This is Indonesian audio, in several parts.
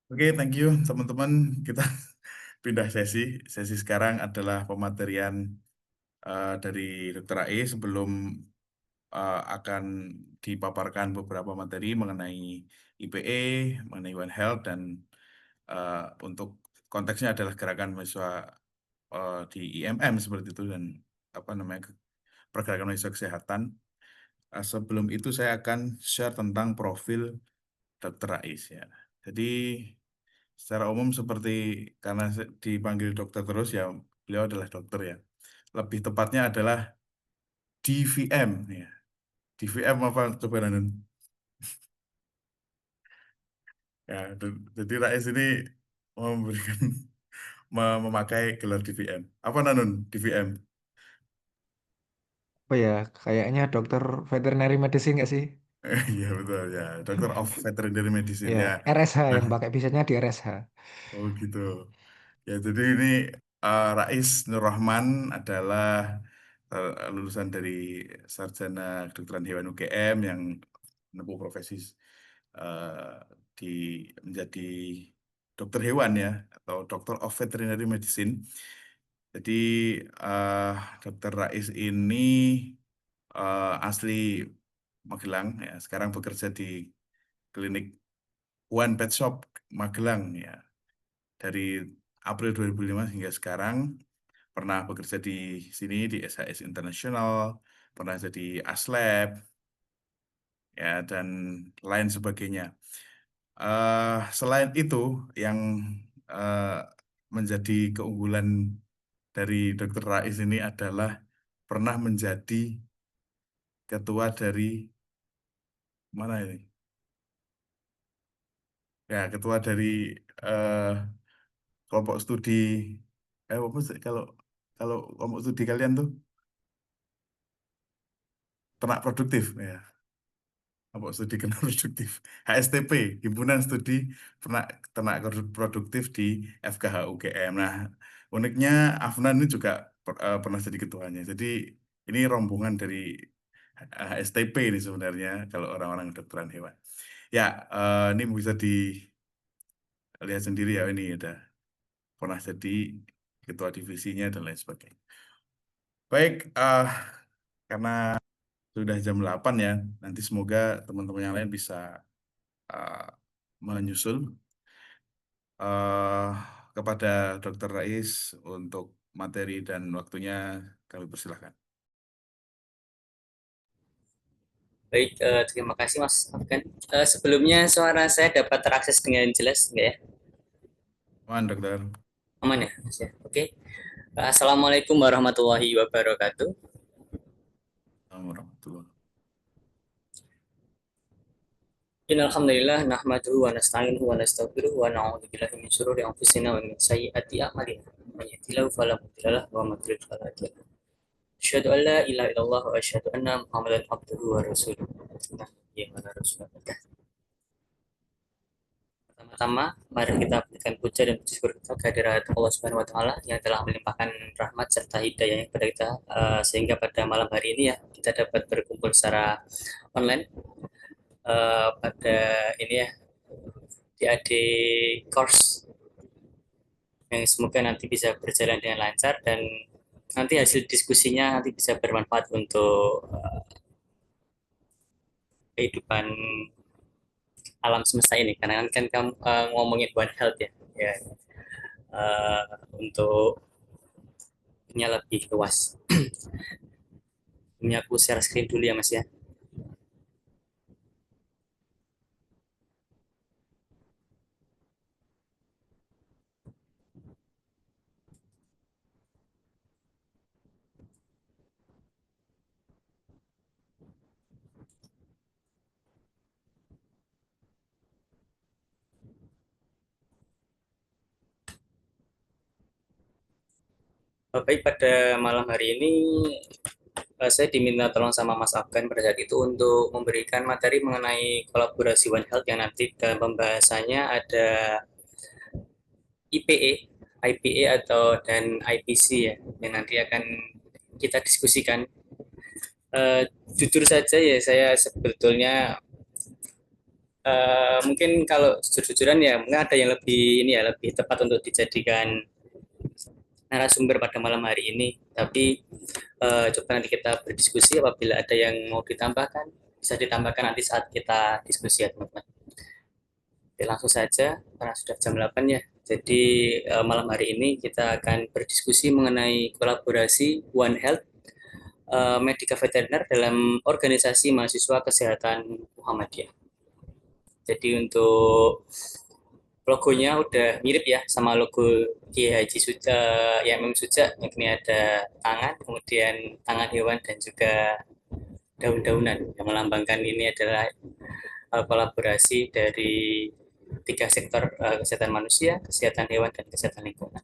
Oke, thank you teman-teman. Kita pindah sesi. Sesi sekarang adalah pematerian dari Dr. AI sebelum akan dipaparkan beberapa materi mengenai IPE, mengenai One Health, dan untuk konteksnya adalah gerakan mahasiswa di IMM seperti itu dan apa namanya pergerakan mahasiswa kesehatan. Sebelum itu saya akan share tentang profil Dr. Rais ya. Jadi secara umum seperti karena dipanggil dokter terus ya, beliau adalah dokter ya. Lebih tepatnya adalah DVM ya. DVM apa coba Nanun? Ya, jadi Rais ini memberikan memakai gelar DVM. Apa Nanun DVM? Oh ya, kayaknya dokter veterinary medicine nggak sih? Iya betul ya, Doctor of Veterinary Medicine Ya, ya. RSH Nah, yang pakai bisanya di RSH. oh gitu. Ya, jadi ini Rais Nur Rahman adalah lulusan dari Sarjana Kedokteran Hewan UGM yang menempuh profesi eh, di menjadi dokter hewan ya atau Doctor of Veterinary Medicine. Jadi eh, Dokter Rais ini asli Magelang ya, sekarang bekerja di klinik One Pet Shop Magelang ya. Dari April 2005 hingga sekarang pernah bekerja di sini di SHS International, pernah jadi ASLab ya dan lain sebagainya. Selain itu yang eh, menjadi keunggulan dari Dr. Rais ini adalah pernah menjadi ketua dari mana ini? Ya, ketua dari eh, kelompok studi apa sih kalau kalau kelompok studi kalian tuh ternak produktif ya. Kelompok studi ternak produktif HSTP, Himpunan Studi Ternak Produktif di FKH UGM. Nah, uniknya Afnan ini juga pernah jadi ketuanya. Jadi ini rombongan dari HSTP ini sebenarnya kalau orang-orang kedokteran hewan. Ya, ini bisa dilihat sendiri ya, ini ada pernah jadi ketua divisinya dan lain sebagainya. Baik, karena sudah jam 8 ya, nanti semoga teman-teman yang lain bisa uh, menyusul uh, kepada Dr. Rais untuk materi dan waktunya kami persilahkan. Baik, terima kasih Mas Afgan. Sebelumnya suara saya dapat terakses dengan jelas enggak ya? Mohon dokter. Aman ya, Mas ya? Oke. Assalamualaikum warahmatullahi wabarakatuh. Assalamualaikum warahmatullahi Innalhamdulillah nahmaduhu wa nasta'inuhu wa nastaghfiruh wa na'udzu billahi min syururi anfusina wa min sayyiati a'malina. Man yahdihillahu fala mudilla lahu wa man yudlil fala hadiya lahu. Asyhadu an la ilaha illallah wa asyhadu anna Muhammadan abduhu wa rasuluh. Nah, ya mana Rasulullah. Pertama-tama, mari kita berikan puja dan puji syukur kita kehadirat Allah Subhanahu wa taala yang telah melimpahkan rahmat serta hidayahnya kepada kita sehingga pada malam hari ini ya kita dapat berkumpul secara online pada ini ya di AD course yang semoga nanti bisa berjalan dengan lancar dan nanti hasil diskusinya nanti bisa bermanfaat untuk kehidupan alam semesta ini karena kan kamu ngomongin One Health ya, ya uh, untuk nya lebih luas. Ini aku share screen dulu ya Mas ya. Baik, pada malam hari ini saya diminta tolong sama Mas Afgan pada saat itu untuk memberikan materi mengenai kolaborasi One Health yang nanti dalam pembahasannya ada IPE, IPA atau dan IPC ya yang nanti akan kita diskusikan. Jujur saja ya saya sebetulnya mungkin kalau jujur-jujuran ya mungkin ada yang lebih ini ya lebih tepat untuk dijadikan narasumber pada malam hari ini. Tapi coba nanti kita berdiskusi apabila ada yang mau ditambahkan bisa ditambahkan nanti saat kita diskusi ya teman-teman. Oke, langsung saja karena sudah jam 8 ya. Jadi malam hari ini kita akan berdiskusi mengenai kolaborasi One Health Medica Veteriner dalam organisasi mahasiswa kesehatan Muhammadiyah. Jadi untuk logonya udah mirip ya sama logo Kiai Haji Suja, YMM Suja. Ini ada tangan, kemudian tangan hewan dan juga daun-daunan yang melambangkan ini adalah kolaborasi dari tiga sektor kesehatan manusia, kesehatan hewan, dan kesehatan lingkungan.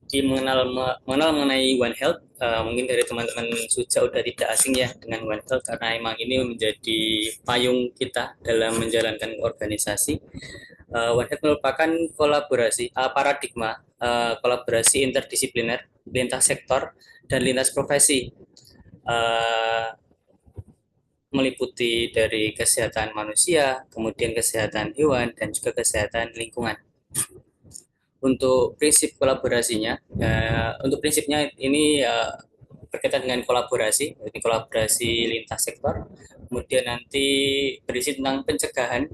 Jadi mengenal mengenai One Health, mungkin dari teman-teman sudah udah tidak asing ya dengan One Health karena emang ini menjadi payung kita dalam menjalankan organisasi. One Health merupakan kolaborasi paradigma kolaborasi interdisipliner, lintas sektor dan lintas profesi, meliputi dari kesehatan manusia, kemudian kesehatan hewan dan juga kesehatan lingkungan. Untuk prinsip kolaborasinya, untuk prinsipnya ini berkaitan dengan kolaborasi, jadi kolaborasi lintas sektor, kemudian nanti berisi tentang pencegahan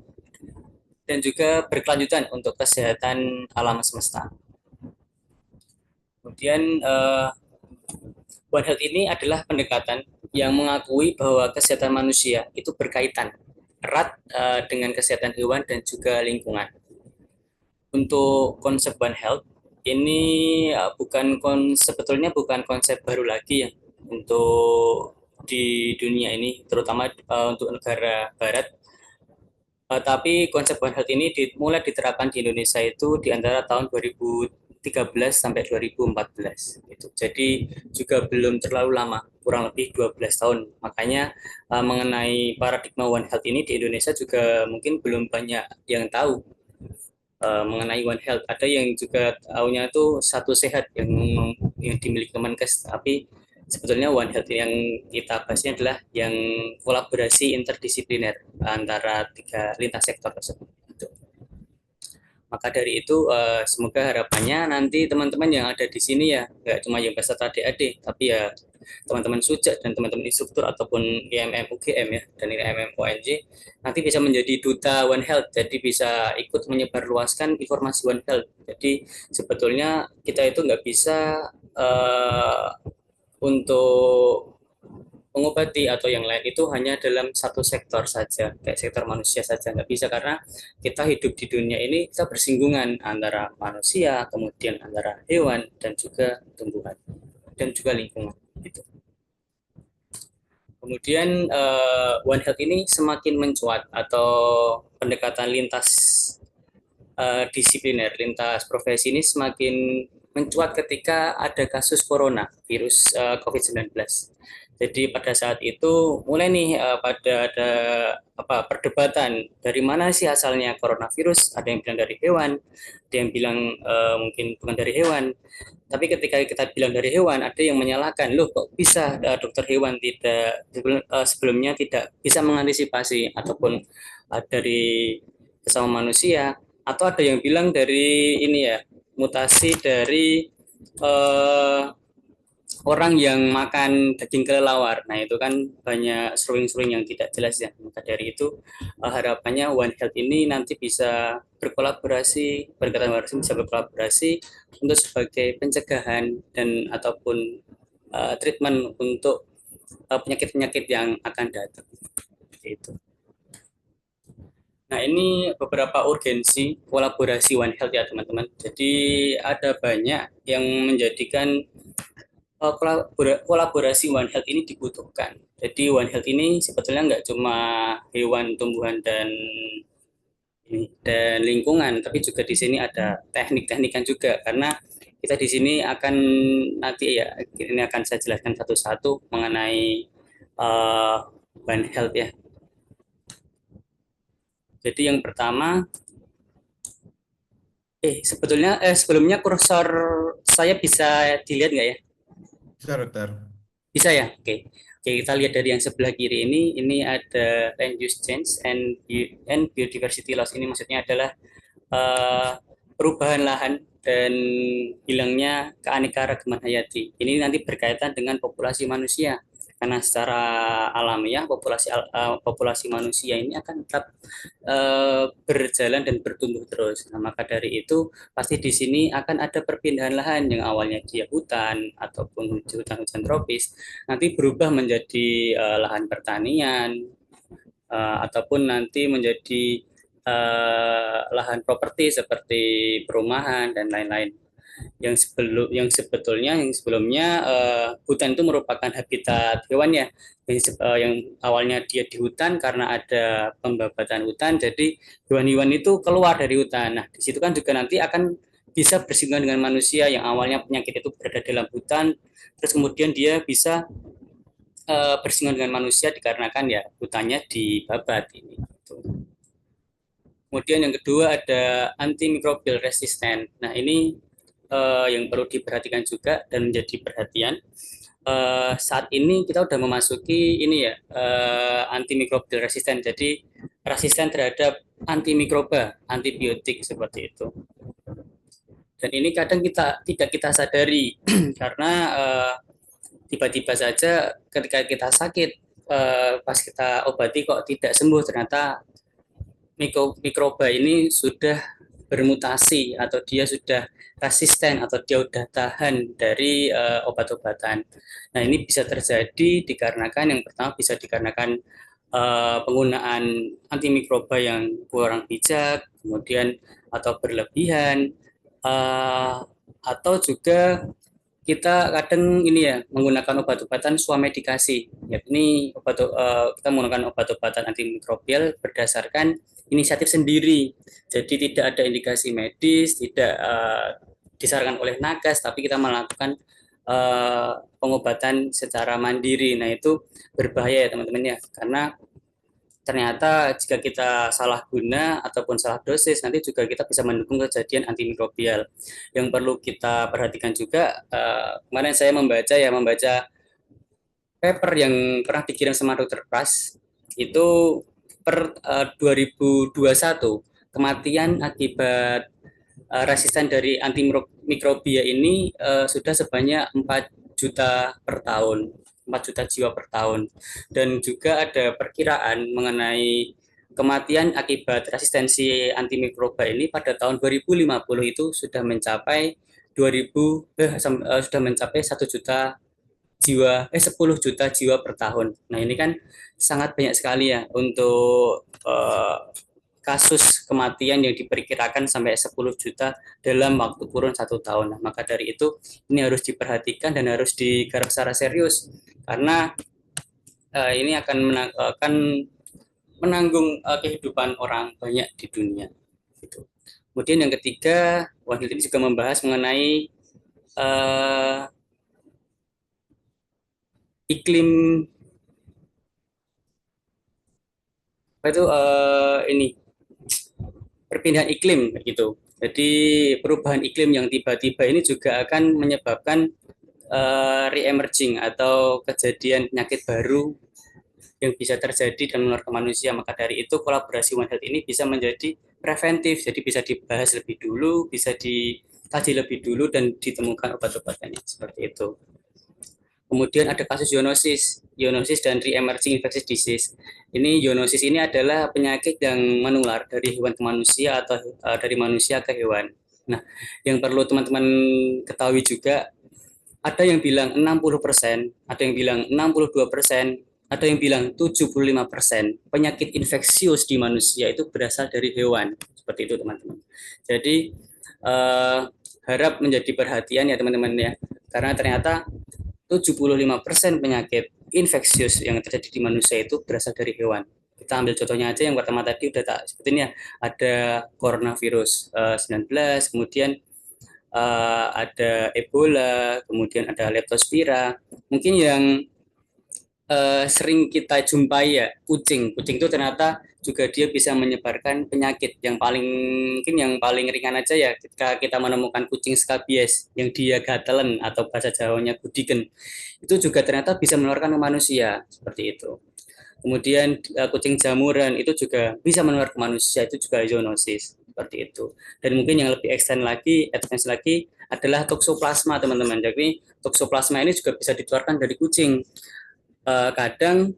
dan juga berkelanjutan untuk kesehatan alam semesta. Kemudian One Health ini adalah pendekatan yang mengakui bahwa kesehatan manusia itu berkaitan erat dengan kesehatan hewan dan juga lingkungan. Untuk konsep One Health ini sebetulnya bukan konsep baru lagi ya untuk di dunia ini, terutama untuk negara Barat. Tapi konsep One Health ini mulai diterapkan di Indonesia itu di antara tahun 2013 sampai 2014. Gitu. Jadi juga belum terlalu lama, kurang lebih 12 tahun. Makanya mengenai paradigma One Health ini di Indonesia juga mungkin belum banyak yang tahu mengenai One Health. Ada yang juga tahunya itu satu sehat yang dimiliki Kemenkes, tapi sebetulnya One Health yang kita bahasnya adalah yang kolaborasi interdisipliner antara tiga lintas sektor tersebut. Maka dari itu semoga harapannya nanti teman-teman yang ada di sini ya nggak cuma yang peserta adik-adik, tapi ya teman-teman sujak dan teman-teman instruktur ataupun IMM UGM ya dan IMM ONJ nanti bisa menjadi duta One Health, jadi bisa ikut menyebarluaskan informasi One Health. Jadi sebetulnya kita itu nggak bisa untuk mengobati atau yang lain itu hanya dalam satu sektor saja, kayak sektor manusia saja, nggak bisa karena kita hidup di dunia ini kita bersinggungan antara manusia, kemudian antara hewan dan juga tumbuhan dan juga lingkungan. Gitu. Kemudian One Health ini semakin mencuat atau pendekatan lintas disipliner, lintas profesi ini semakin mencuat ketika ada kasus corona, virus COVID-19. Jadi pada saat itu mulai nih pada ada perdebatan dari mana sih asalnya coronavirus. Ada yang bilang dari hewan, ada yang bilang mungkin bukan dari hewan. Tapi ketika kita bilang dari hewan, ada yang menyalahkan, loh kok bisa dokter hewan tidak sebelumnya tidak bisa mengantisipasi ataupun dari sesama manusia. Atau ada yang bilang dari ini ya mutasi dari orang yang makan daging kelelawar. Nah, itu kan banyak seruing-seruing yang tidak jelas ya. Maka dari itu harapannya One Health ini nanti bisa berkolaborasi, bisa berkolaborasi untuk sebagai pencegahan dan ataupun treatment untuk penyakit-penyakit yang akan datang. Itu. Nah, ini beberapa urgensi kolaborasi One Health ya, teman-teman. Jadi ada banyak yang menjadikan kolaborasi One Health ini dibutuhkan. Jadi One Health ini sebetulnya nggak cuma hewan, tumbuhan, dan lingkungan, tapi juga di sini ada teknik-teknikan juga. Karena kita di sini akan nanti ya, ini akan saya jelaskan satu-satu mengenai One Health ya. Jadi yang pertama, sebelumnya kursor saya bisa dilihat nggak ya? Bisa, dokter. Bisa ya? Oke. Oke, kita lihat dari yang sebelah kiri ini ada land use change and biodiversity loss. Ini maksudnya adalah eh, perubahan lahan dan hilangnya keanekaragaman hayati. Ini nanti berkaitan dengan populasi manusia. Karena secara alamiah populasi manusia ini akan tetap berjalan dan bertumbuh terus. Nah, maka dari itu pasti di sini akan ada perpindahan lahan yang awalnya dia hutan ataupun hutan-hutan tropis, nanti berubah menjadi lahan pertanian, ataupun nanti menjadi lahan properti seperti perumahan dan lain-lain. Yang sebelumnya hutan itu merupakan habitat hewan ya, yang awalnya dia di hutan karena ada pembabatan hutan, jadi hewan-hewan itu keluar dari hutan. Nah, di situ kan juga nanti akan bisa bersinggungan dengan manusia yang awalnya penyakit itu berada dalam hutan, terus kemudian dia bisa bersinggungan dengan manusia dikarenakan ya hutannya dibabat ini. Gitu. Kemudian yang kedua ada antimicrobial resistant. Nah, ini yang perlu diperhatikan juga dan menjadi perhatian. Saat ini kita sudah memasuki ini ya, antimicrobial resistant. Jadi resisten terhadap antimikroba, antibiotik seperti itu. Dan ini kadang tidak kita sadari karena tiba-tiba saja ketika kita sakit, pas kita obati kok tidak sembuh, ternyata mikroba ini sudah bermutasi atau dia sudah resisten atau dia sudah tahan dari obat-obatan. Nah, ini bisa terjadi dikarenakan yang pertama bisa dikarenakan penggunaan antimikroba yang kurang bijak, kemudian atau berlebihan, atau juga kita kadang ini ya menggunakan obat-obatan swamedikasi. Yakni kita menggunakan obat-obatan antimikrobial berdasarkan inisiatif sendiri. Jadi tidak ada indikasi medis, tidak disarankan oleh nakes, tapi kita melakukan pengobatan secara mandiri. Nah, itu berbahaya ya teman-teman ya, karena ternyata jika kita salah guna ataupun salah dosis, nanti juga kita bisa mendukung kejadian antimikrobial. Yang perlu kita perhatikan juga, kemarin saya membaca paper yang pernah dikirim sama Dr. Pras, itu per 2021 kematian akibat resisten dari antimikrobia ini sudah sebanyak 4 juta per tahun, 4 juta jiwa per tahun. Dan juga ada perkiraan mengenai kematian akibat resistensi antimikroba ini pada tahun 2050 itu sudah mencapai 1 juta jiwa 10 juta jiwa per tahun. Nah, ini kan sangat banyak sekali ya untuk kasus kematian yang diperkirakan sampai 10 juta dalam waktu kurun 1 tahun. Nah, maka dari itu ini harus diperhatikan dan harus digarap secara serius karena ini akan menanggung kehidupan orang banyak di dunia. Gitu. Kemudian yang ketiga, Wahid ini juga membahas mengenai iklim itu ini perpindahan iklim gitu. Jadi perubahan iklim yang tiba-tiba ini juga akan menyebabkan re-emerging atau kejadian penyakit baru yang bisa terjadi dan menular ke manusia. Maka dari itu kolaborasi One Health ini bisa menjadi preventif, jadi bisa dibahas lebih dulu, bisa dikaji lebih dulu dan ditemukan obat-obatannya seperti itu. Kemudian ada kasus zoonosis dan re-emerging infectious disease. Ini zoonosis ini adalah penyakit yang menular dari hewan ke manusia atau dari manusia ke hewan. Nah, yang perlu teman-teman ketahui juga, ada yang bilang 60%, ada yang bilang 62%, ada yang bilang 75% penyakit infeksius di manusia itu berasal dari hewan. Seperti itu teman-teman. Jadi harap menjadi perhatian ya teman-teman ya, karena ternyata 75% penyakit infeksius yang terjadi di manusia itu berasal dari hewan. Kita ambil contohnya aja yang pertama tadi udah tak sebutin ya, ada coronavirus 19, kemudian ada Ebola, kemudian ada Leptospira. Mungkin yang sering kita jumpai ya kucing. Kucing itu ternyata juga dia bisa menyebarkan penyakit yang paling mungkin yang paling ringan aja ya ketika kita menemukan kucing skabies yang dia gatelan atau bahasa Jawanya gudigen itu juga ternyata bisa menularkan ke manusia seperti itu. Kemudian kucing jamuran itu juga bisa menular ke manusia itu juga zoonosis seperti itu. Dan mungkin yang lebih ekstens lagi, adalah toksoplasma teman-teman. Jadi toksoplasma ini juga bisa ditularkan dari kucing. Kadang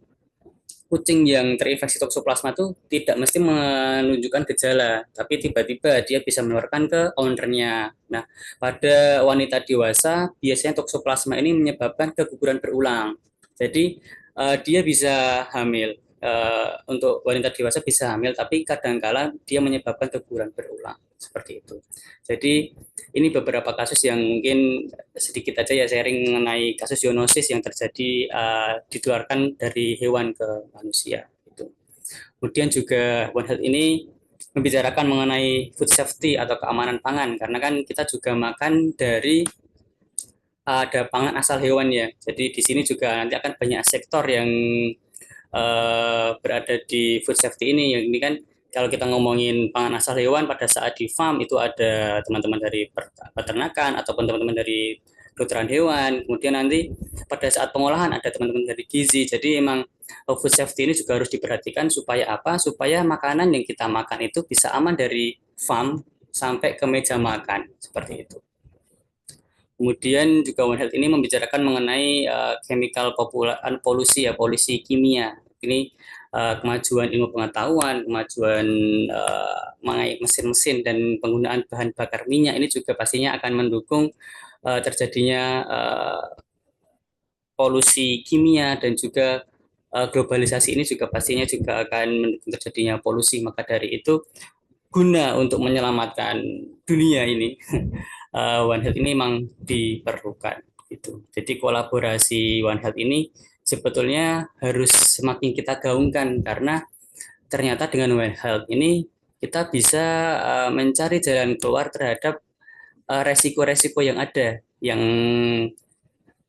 kucing yang terinfeksi toksoplasma itu tidak mesti menunjukkan gejala, tapi tiba-tiba dia bisa menularkan ke ownernya. Nah, pada wanita dewasa, biasanya toksoplasma ini menyebabkan keguguran berulang. Jadi, dia bisa hamil. Untuk wanita dewasa bisa hamil, tapi kadangkala dia menyebabkan keguguran berulang. Seperti itu. Jadi, ini beberapa kasus yang mungkin sedikit aja ya sharing mengenai kasus zoonosis yang terjadi ditularkan dari hewan ke manusia. Gitu. Kemudian juga One Health ini membicarakan mengenai food safety atau keamanan pangan karena kan kita juga makan dari ada pangan asal hewan ya. Jadi di sini juga nanti akan banyak sektor yang berada di food safety ini. Yang ini kan kalau kita ngomongin pangan asal hewan pada saat di farm itu ada teman-teman dari peternakan ataupun teman-teman dari kedokteran hewan. Kemudian nanti pada saat pengolahan ada teman-teman dari gizi. Jadi emang food safety ini juga harus diperhatikan supaya apa? Supaya makanan yang kita makan itu bisa aman dari farm sampai ke meja makan seperti itu. Kemudian juga One Health ini membicarakan mengenai chemical polusi ya, polusi kimia. Ini kemajuan ilmu pengetahuan, kemajuan mengenai mesin-mesin dan penggunaan bahan bakar minyak ini juga pastinya akan mendukung terjadinya polusi kimia dan juga globalisasi ini juga pastinya juga akan mendukung terjadinya polusi. Maka dari itu guna untuk menyelamatkan dunia ini One Health ini memang diperlukan gitu. Jadi kolaborasi One Health ini sebetulnya harus semakin kita gaungkan karena ternyata dengan One Health ini kita bisa mencari jalan keluar terhadap resiko-resiko yang ada yang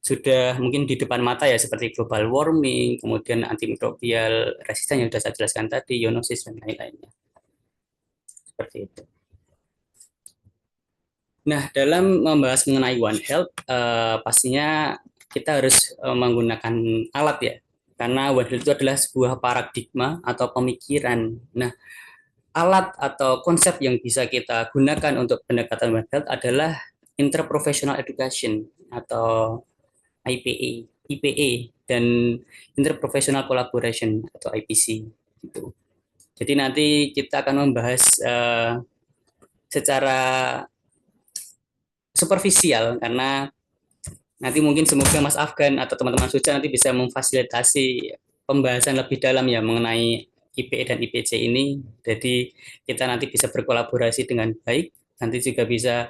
sudah mungkin di depan mata ya seperti global warming, kemudian antimikrobial resisten yang sudah saya jelaskan tadi, zoonosis dan lain-lainnya. Seperti itu. Nah, dalam membahas mengenai One Health, pastinya kita harus menggunakan alat ya, karena One Health itu adalah sebuah paradigma atau pemikiran. Nah, alat atau konsep yang bisa kita gunakan untuk pendekatan One Health adalah interprofessional education atau IPA, IPA dan interprofessional collaboration atau IPC. Gitu. Jadi nanti kita akan membahas secara superficial karena nanti mungkin semoga Mas Afgan atau teman-teman Suja nanti bisa memfasilitasi pembahasan lebih dalam ya mengenai IPE dan IPC ini. Jadi kita nanti bisa berkolaborasi dengan baik, nanti juga bisa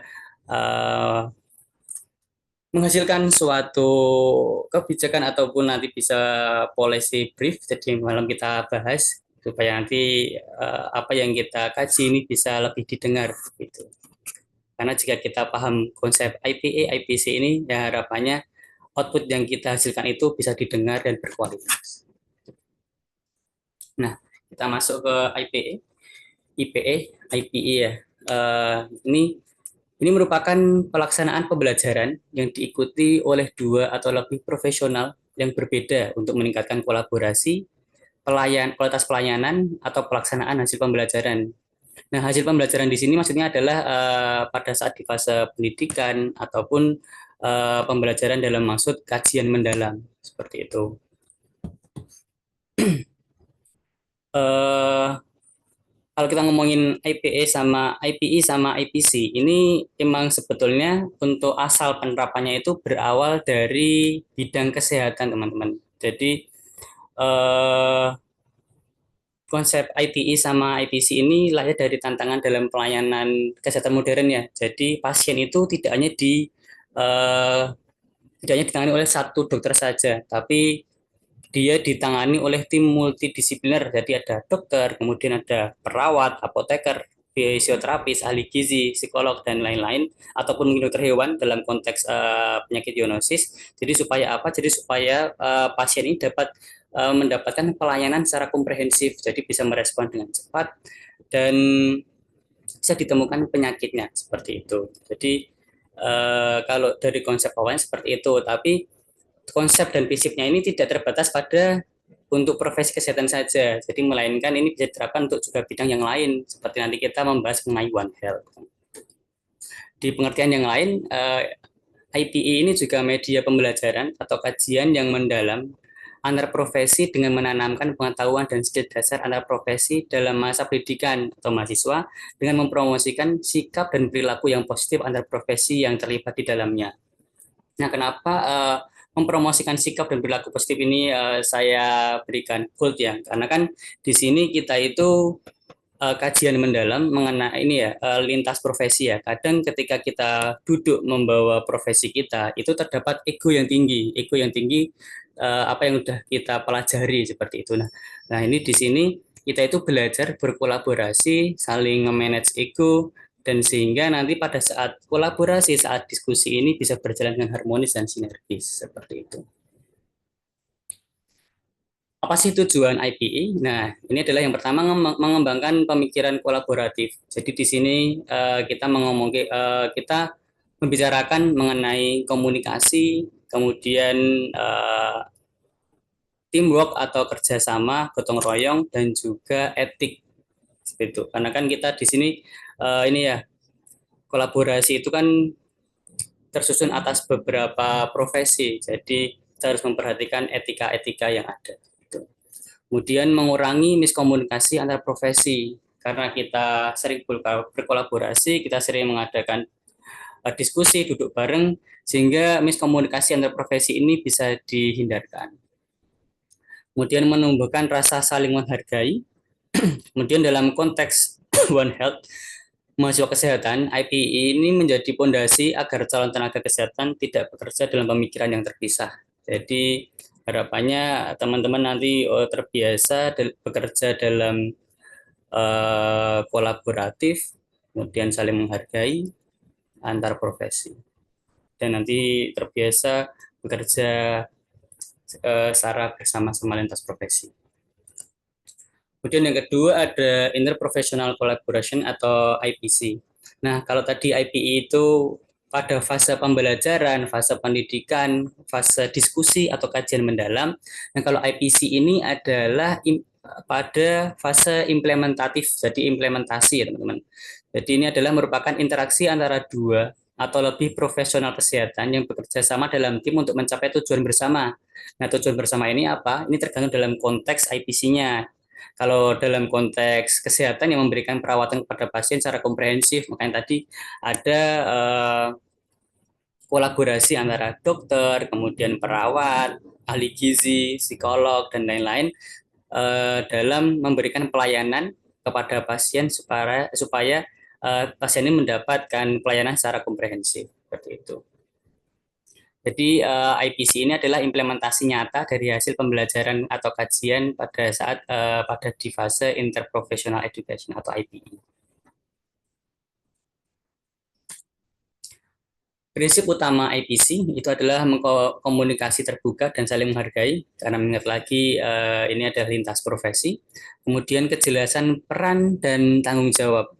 menghasilkan suatu kebijakan ataupun nanti bisa policy brief. Jadi malam kita bahas supaya nanti apa yang kita kaji ini bisa lebih didengar gitu. Karena jika kita paham konsep IPA, IPC ini, ya harapannya output yang kita hasilkan itu bisa didengar dan berkualitas. Nah, kita masuk ke IPA, IPA, IPE ya. Ini merupakan pelaksanaan pembelajaran yang diikuti oleh 2 atau lebih profesional yang berbeda untuk meningkatkan kolaborasi, kualitas pelayanan, atau pelaksanaan hasil pembelajaran. Nah, hasil pembelajaran di sini maksudnya adalah pada saat di fase pendidikan ataupun pembelajaran dalam maksud kajian mendalam seperti itu. Kalau kita ngomongin IPE sama IPE sama IPC, ini emang sebetulnya untuk asal penerapannya itu berawal dari bidang kesehatan, teman-teman. Jadi konsep IPE sama IPC ini lahir dari tantangan dalam pelayanan kesehatan modern ya. Jadi pasien itu tidak hanya ditangani oleh satu dokter saja, tapi dia ditangani oleh tim multidisipliner. Jadi ada dokter, kemudian ada perawat, apoteker, fisioterapis, ahli gizi, psikolog dan lain-lain, ataupun mungkin dokter hewan dalam konteks penyakit zoonosis. Jadi supaya apa? Jadi supaya pasien ini dapat mendapatkan pelayanan secara komprehensif, jadi bisa merespon dengan cepat dan bisa ditemukan penyakitnya seperti itu. Jadi kalau dari konsep awalnya seperti itu, tapi konsep dan prinsipnya ini tidak terbatas pada untuk profesi kesehatan saja. Jadi melainkan ini bisa diterapkan untuk juga bidang yang lain. Seperti nanti kita membahas mengenai One Health. Di pengertian yang lain, IPE ini juga media pembelajaran atau kajian yang mendalam antar profesi dengan menanamkan pengetahuan dan skill dasar antar profesi dalam masa pendidikan atau mahasiswa dengan mempromosikan sikap dan perilaku yang positif antar profesi yang terlibat di dalamnya. Nah, kenapa mempromosikan sikap dan perilaku positif ini saya berikan gold ya? Karena kan di sini kita itu kajian mendalam mengenai ini ya lintas profesi ya. Kadang ketika kita duduk membawa profesi kita itu terdapat ego yang tinggi apa yang sudah kita pelajari seperti itu. Nah ini di sini kita itu belajar berkolaborasi, saling manage ego, dan sehingga nanti pada saat kolaborasi, saat diskusi ini bisa berjalan dengan harmonis dan sinergis seperti itu. Apa sih tujuan IPE? Nah, ini adalah yang pertama mengembangkan pemikiran kolaboratif. Jadi di sini kita membicarakan mengenai komunikasi, kemudian teamwork atau kerjasama, gotong royong, dan juga etik. Seperti itu. Karena kan kita di sini ini ya kolaborasi itu kan tersusun atas beberapa profesi. Jadi kita harus memperhatikan etika-etika yang ada. Kemudian mengurangi miskomunikasi antar profesi. Karena kita sering berkolaborasi, kita sering mengadakan diskusi, duduk bareng, sehingga miskomunikasi antar profesi ini bisa dihindarkan. Kemudian menumbuhkan rasa saling menghargai. Kemudian dalam konteks One Health, mahasiswa kesehatan, IPE ini menjadi fondasi agar calon tenaga kesehatan tidak bekerja dalam pemikiran yang terpisah. Jadi harapannya teman-teman nanti terbiasa bekerja dalam kolaboratif, kemudian saling menghargai antar profesi, dan nanti terbiasa bekerja secara bersama-sama lintas profesi. Kemudian yang kedua ada interprofessional collaboration atau IPC. Nah, kalau tadi IPE itu pada fase pembelajaran, fase pendidikan, fase diskusi atau kajian mendalam. Nah, kalau IPC ini adalah pada fase implementatif, jadi implementasi ya teman-teman. Jadi ini adalah merupakan interaksi antara dua atau lebih profesional kesehatan yang bekerja sama dalam tim untuk mencapai tujuan bersama. Nah, tujuan bersama ini apa? Ini tergantung dalam konteks IPC-nya. Kalau dalam konteks kesehatan yang memberikan perawatan kepada pasien secara komprehensif, makanya tadi ada kolaborasi antara dokter, kemudian perawat, ahli gizi, psikolog, dan lain-lain dalam memberikan pelayanan kepada pasien supaya pasien ini mendapatkan pelayanan secara komprehensif seperti itu. Jadi IPC ini adalah implementasi nyata dari hasil pembelajaran atau kajian pada di fase interprofessional education atau IPE. Prinsip utama IPC itu adalah komunikasi terbuka dan saling menghargai, karena mengingat lagi ini adalah lintas profesi. Kemudian kejelasan peran dan tanggung jawab.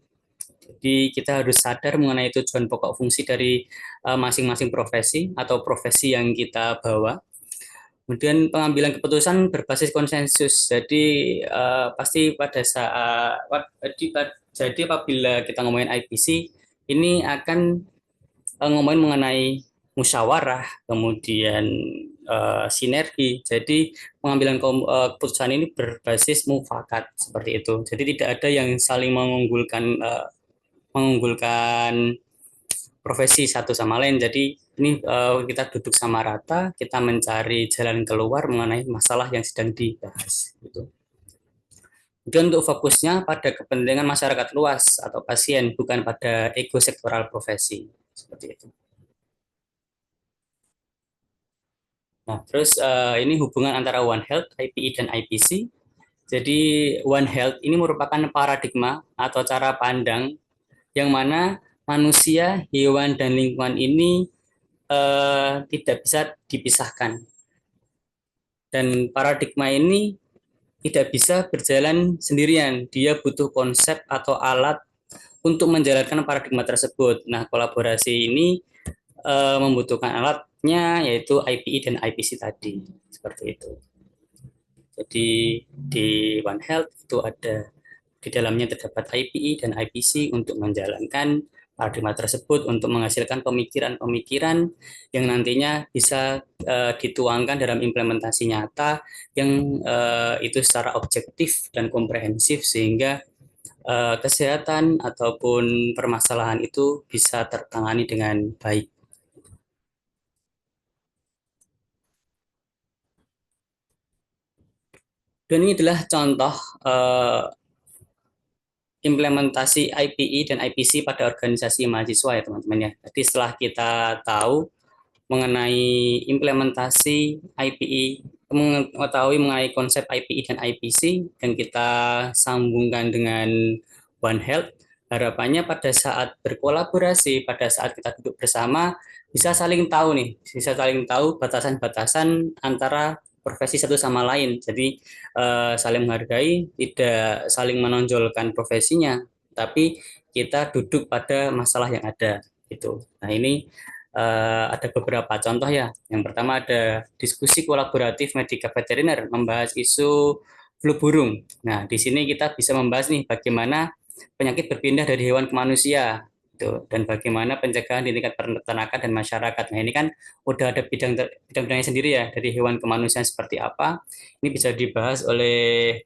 Jadi kita harus sadar mengenai tujuan pokok fungsi dari masing-masing profesi atau profesi yang kita bawa. Kemudian pengambilan keputusan berbasis konsensus. Jadi pasti pada saat jadi apabila kita ngomongin IPC ini akan ngomongin mengenai musyawarah, kemudian sinergi. Jadi pengambilan keputusan ini berbasis mufakat seperti itu. Jadi tidak ada yang saling mengunggulkan profesi satu sama lain. Jadi ini kita duduk sama rata, kita mencari jalan keluar mengenai masalah yang sedang dibahas. Gitu. Kemudian untuk fokusnya pada kepentingan masyarakat luas atau pasien, bukan pada ego sektoral profesi. Seperti itu. Nah, terus ini hubungan antara One Health, IPE, dan IPC. Jadi One Health ini merupakan paradigma atau cara pandang yang mana manusia, hewan, dan lingkungan ini tidak bisa dipisahkan. Dan paradigma ini tidak bisa berjalan sendirian. Dia butuh konsep atau alat untuk menjalankan paradigma tersebut. Nah, kolaborasi ini membutuhkan alatnya yaitu IPE dan IPC tadi. Seperti itu. Jadi di One Health itu ada di dalamnya terdapat IPE dan IPC untuk menjalankan paradigma tersebut untuk menghasilkan pemikiran-pemikiran yang nantinya bisa dituangkan dalam implementasi nyata yang itu secara objektif dan komprehensif sehingga kesehatan ataupun permasalahan itu bisa tertangani dengan baik. Dan ini adalah contoh implementasi IPE dan IPC pada organisasi mahasiswa ya teman-teman ya. Jadi setelah kita tahu mengenai implementasi IPE, mengetahui mengenai konsep IPE dan IPC, dan kita sambungkan dengan One Health, harapannya pada saat berkolaborasi, pada saat kita duduk bersama, bisa saling tahu nih, bisa saling tahu batasan-batasan antara profesi satu sama lain. Jadi saling menghargai, tidak saling menonjolkan profesinya, tapi kita duduk pada masalah yang ada. Gitu. Nah ini ada beberapa contoh ya. Yang pertama ada diskusi kolaboratif medika veteriner membahas isu flu burung. Nah, di sini kita bisa membahas nih bagaimana penyakit berpindah dari hewan ke manusia gitu, dan bagaimana pencegahan di tingkat peternakan dan masyarakat. Nah, ini kan udah ada bidang-bidangnya sendiri ya, dari hewan ke manusia seperti apa. Ini bisa dibahas oleh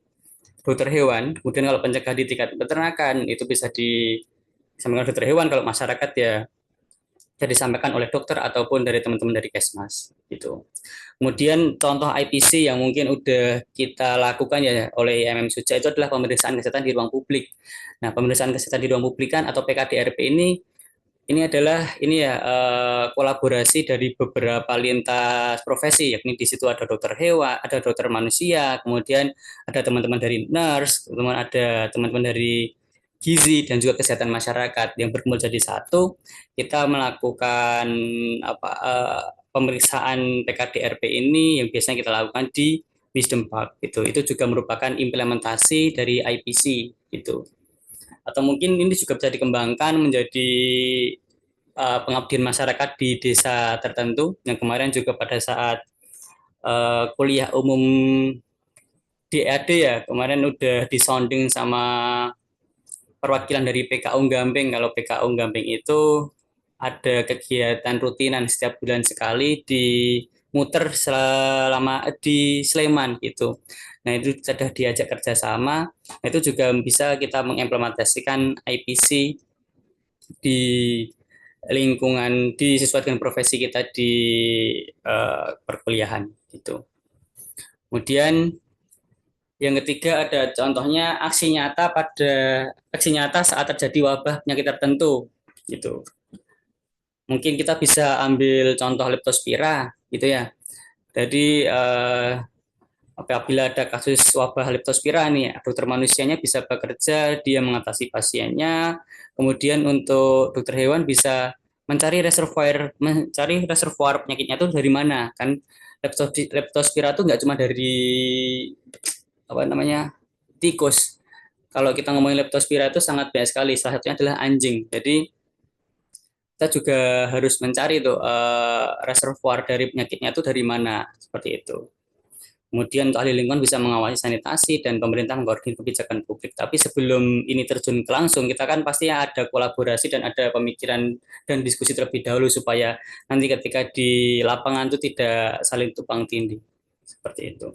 dokter hewan. Kemudian kalau pencegahan di tingkat peternakan itu bisa disampaikan dokter hewan, kalau masyarakat ya bisa disampaikan oleh dokter ataupun dari teman-teman dari Kesmas gitu. Kemudian contoh IPC yang mungkin udah kita lakukan ya oleh IMM Suja itu adalah pemeriksaan kesehatan di ruang publik. Nah, pemeriksaan kesehatan di ruang publik kan atau PKDRP ini adalah ini ya kolaborasi dari beberapa lintas profesi, yakni di situ ada dokter hewan, ada dokter manusia, kemudian ada teman-teman dari nurse, kemudian ada teman-teman dari gizi dan juga kesehatan masyarakat yang berkumpul jadi satu. Kita melakukan apa pemeriksaan PKDRP ini yang biasanya kita lakukan di Wisdom Park gitu. Itu juga merupakan implementasi dari IPC gitu. Atau mungkin ini juga bisa dikembangkan menjadi pengabdian masyarakat di desa tertentu yang kemarin juga pada saat kuliah umum DAD ya kemarin udah disounding sama perwakilan dari PKU Gamping. Kalau PKU Gamping itu ada kegiatan rutinan setiap bulan sekali di muter selama di Sleman gitu. Nah itu sudah diajak kerjasama. Nah, itu juga bisa kita mengimplementasikan IPC di lingkungan disesuaikan profesi kita di perkuliahan gitu. Kemudian yang ketiga ada contohnya aksi nyata saat terjadi wabah penyakit tertentu gitu. Mungkin kita bisa ambil contoh leptospira gitu ya. Jadi apabila ada kasus wabah leptospira nih, dokter manusianya bisa bekerja, dia mengatasi pasiennya. Kemudian untuk dokter hewan bisa mencari reservoir penyakitnya itu dari mana kan. Leptospira itu nggak cuma dari apa namanya tikus. Kalau kita ngomongin leptospira itu sangat banyak sekali. Salah satunya adalah anjing. Jadi kita juga harus mencari tuh reservoir dari penyakitnya itu dari mana seperti itu. Kemudian untuk ahli lingkungan bisa mengawasi sanitasi dan pemerintah mengkoordinir kebijakan publik. Tapi sebelum ini terjun ke langsung, kita kan pasti ada kolaborasi dan ada pemikiran dan diskusi terlebih dahulu supaya nanti ketika di lapangan itu tidak saling tumpang tindih. Seperti itu.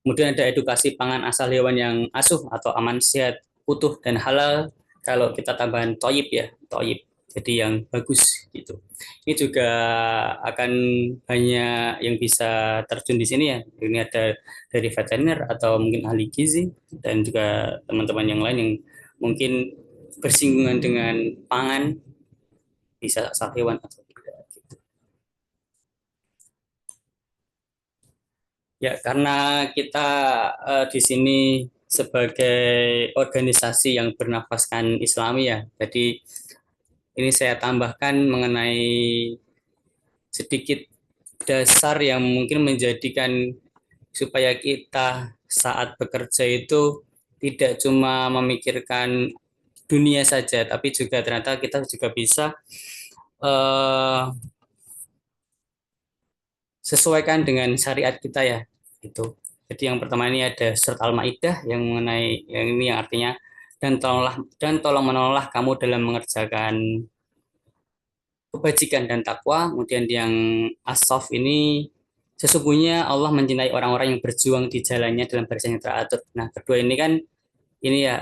Kemudian ada edukasi pangan asal hewan yang asuh atau aman sehat, utuh dan halal. Kalau kita tambahan toyib ya, toyib. Jadi yang bagus gitu. Ini juga akan banyak yang bisa terjun di sini ya. Ini ada dari veteriner atau mungkin ahli gizi dan juga teman-teman yang lain yang mungkin bersinggungan dengan pangan bisa asal hewan atau tidak. Gitu. Ya, karena kita di sini sebagai organisasi yang bernafaskan Islami ya. Jadi ini saya tambahkan mengenai sedikit dasar yang mungkin menjadikan supaya kita saat bekerja itu tidak cuma memikirkan dunia saja, tapi juga ternyata kita juga bisa eh, sesuaikan dengan syariat kita ya. Itu. Jadi yang pertama ini ada surat Al-Maidah yang mengenai yang ini yang artinya dan tolong menolonglah kamu dalam mengerjakan kebajikan dan takwa. Kemudian yang as ini sesungguhnya Allah mencintai orang-orang yang berjuang di jalannya dalam barisan yang teratur. Nah, kedua ini kan ini ya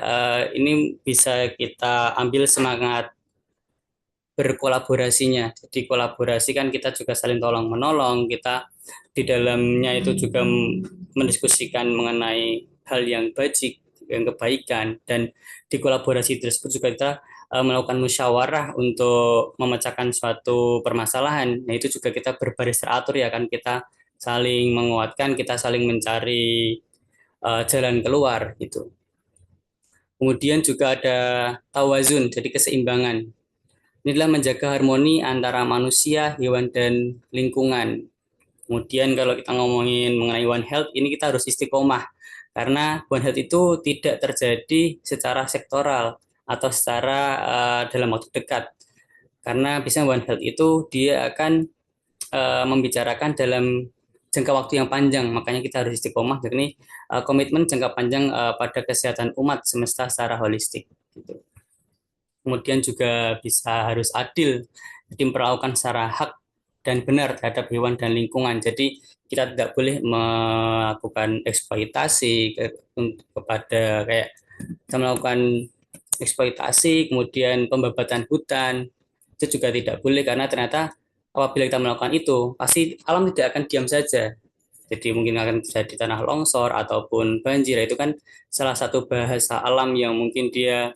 ini bisa kita ambil semangat berkolaborasinya. Jadi kolaborasi kan kita juga saling tolong menolong, kita di dalamnya itu juga mendiskusikan mengenai hal yang bajik, yang kebaikan, dan di kolaborasi tersebut juga kita melakukan musyawarah untuk memecahkan suatu permasalahan. Nah, itu juga kita berbaris teratur ya kan, kita saling menguatkan, kita saling mencari jalan keluar gitu. Kemudian juga ada tawazun, jadi keseimbangan. Ini adalah menjaga harmoni antara manusia, hewan, dan lingkungan. Kemudian kalau kita ngomongin mengenai One Health, ini kita harus istiqomah. Karena One Health itu tidak terjadi secara sektoral atau secara dalam waktu dekat. Karena biasanya One Health itu dia akan membicarakan dalam jangka waktu yang panjang. Makanya kita harus istiqomah. Jadi ini komitmen jangka panjang pada kesehatan umat semesta secara holistik. Gitu. Kemudian juga bisa harus adil, jadi memperlakukan secara hak dan benar terhadap hewan dan lingkungan. Jadi kita tidak boleh melakukan eksploitasi kepada kayak kita melakukan eksploitasi, kemudian pembabatan hutan, itu juga tidak boleh karena ternyata apabila kita melakukan itu, pasti alam tidak akan diam saja. Jadi mungkin akan terjadi tanah longsor ataupun banjir. Itu kan salah satu bahasa alam yang mungkin dia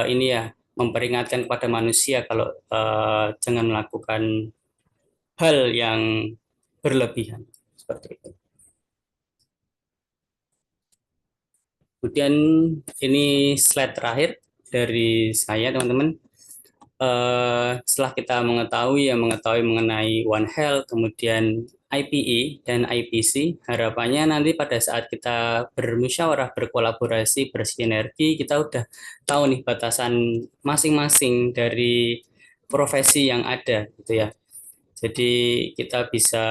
ini ya memperingatkan kepada manusia kalau jangan melakukan hal yang berlebihan seperti itu. Kemudian ini slide terakhir dari saya teman-teman. Setelah kita mengetahui mengenai One Health, kemudian IPE dan IPC, harapannya nanti pada saat kita bermusyawarah, berkolaborasi, bersinergi, kita udah tahu nih batasan masing-masing dari profesi yang ada, gitu ya. Jadi kita bisa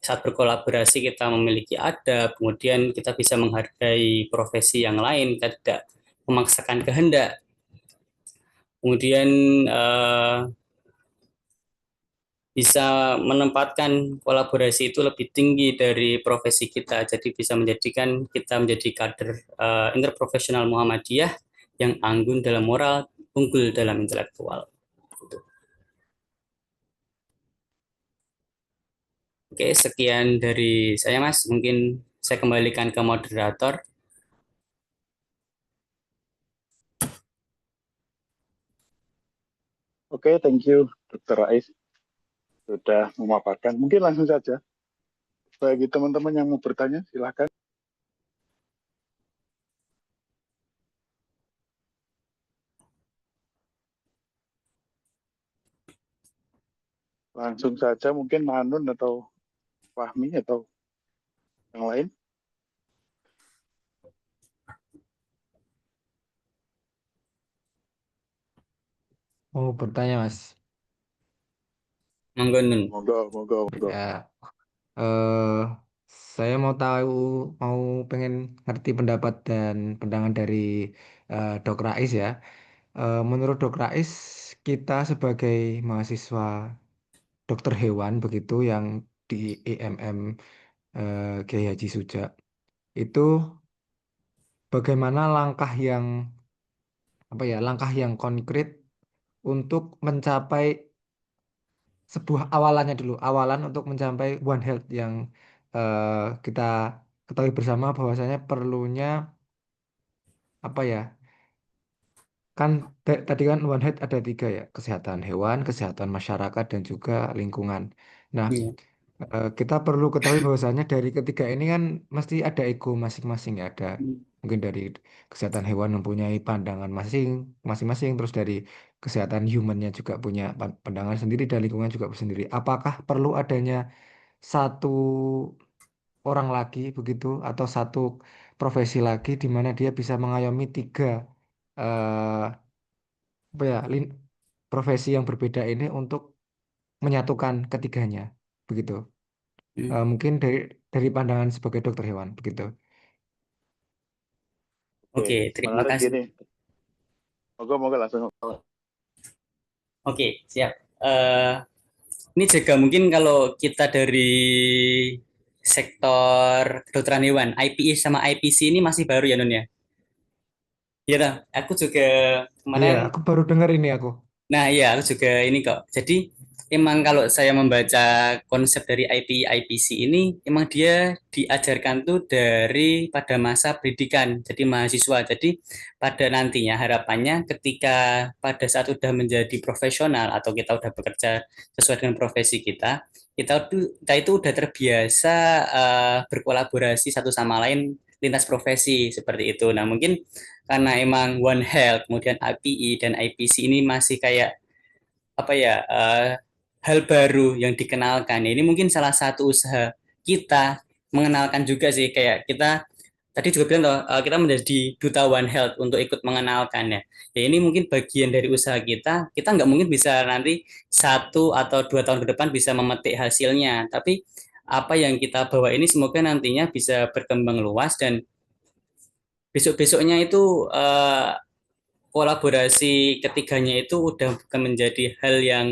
saat berkolaborasi kita memiliki adab, kemudian kita bisa menghargai profesi yang lain, kita tidak memaksakan kehendak. Kemudian bisa menempatkan kolaborasi itu lebih tinggi dari profesi kita. Jadi bisa menjadikan kita menjadi kader interprofesional Muhammadiyah yang anggun dalam moral, unggul dalam intelektual. Gitu. Oke, sekian dari saya Mas. Mungkin saya kembalikan ke moderator. Oke, thank you Dr. Rais sudah memaparkan. Mungkin langsung saja. Bagi teman-teman yang mau bertanya, silakan. Langsung saja mungkin Manun atau Fahmi atau yang lain. Mau bertanya, Mas. Monggo Nun. Monggo. Ya, eh, saya mau pengen ngerti pendapat dan pandangan dari Dok Rais ya. Menurut Dok Rais, kita sebagai mahasiswa dokter hewan begitu yang di IMM Kiai Haji Suja, itu bagaimana langkah yang konkret untuk mencapai sebuah awalan untuk mencapai One Health yang kita ketahui bersama bahwasanya perlunya apa ya, kan tadi kan One Health ada tiga ya, kesehatan hewan, kesehatan masyarakat dan juga lingkungan. Nah, Iya. Kita perlu ketahui bahwasanya dari ketiga ini kan mesti ada ego masing-masing ya. Ada Hmm. mungkin dari kesehatan hewan mempunyai pandangan masing-masing, terus dari kesehatan humannya juga punya pandangan sendiri, dan lingkungan juga sendiri. Apakah perlu adanya satu orang lagi begitu atau satu profesi lagi di mana dia bisa mengayomi tiga eh, apa ya, profesi yang berbeda ini untuk menyatukan ketiganya begitu. Hmm. Mungkin dari pandangan sebagai dokter hewan begitu. Oke, Oke, terima menarik kasih. gini. Moga-moga langsung. Oke, siap. Eh, ini juga mungkin kalau kita dari sektor kedokteran hewan, IPI sama IPC ini masih baru ya Nun ya. Iya, Tang. Aku juga Iya, kemarin. aku baru dengar ini aku. Nah, iya, aku juga ini kok. Jadi, emang kalau saya membaca konsep dari IP IPC ini, emang dia diajarkan tuh dari pada masa pendidikan, jadi mahasiswa. Jadi, pada nantinya harapannya ketika pada saat sudah menjadi profesional atau kita udah bekerja sesuai dengan profesi kita itu udah terbiasa berkolaborasi satu sama lain lintas profesi seperti itu. Nah, mungkin karena emang One Health, kemudian IPI dan IPC ini masih kayak apa ya hal baru yang dikenalkan. Ini mungkin salah satu usaha kita mengenalkan juga sih kayak kita tadi juga bilang toh kita menjadi duta One Health untuk ikut mengenalkan ya. Ya ini mungkin bagian dari usaha kita. Kita nggak mungkin bisa nanti 1 atau 2 tahun ke depan bisa memetik hasilnya. Tapi apa yang kita bawa ini semoga nantinya bisa berkembang luas dan besok-besoknya itu kolaborasi ketiganya itu udah bukan menjadi hal yang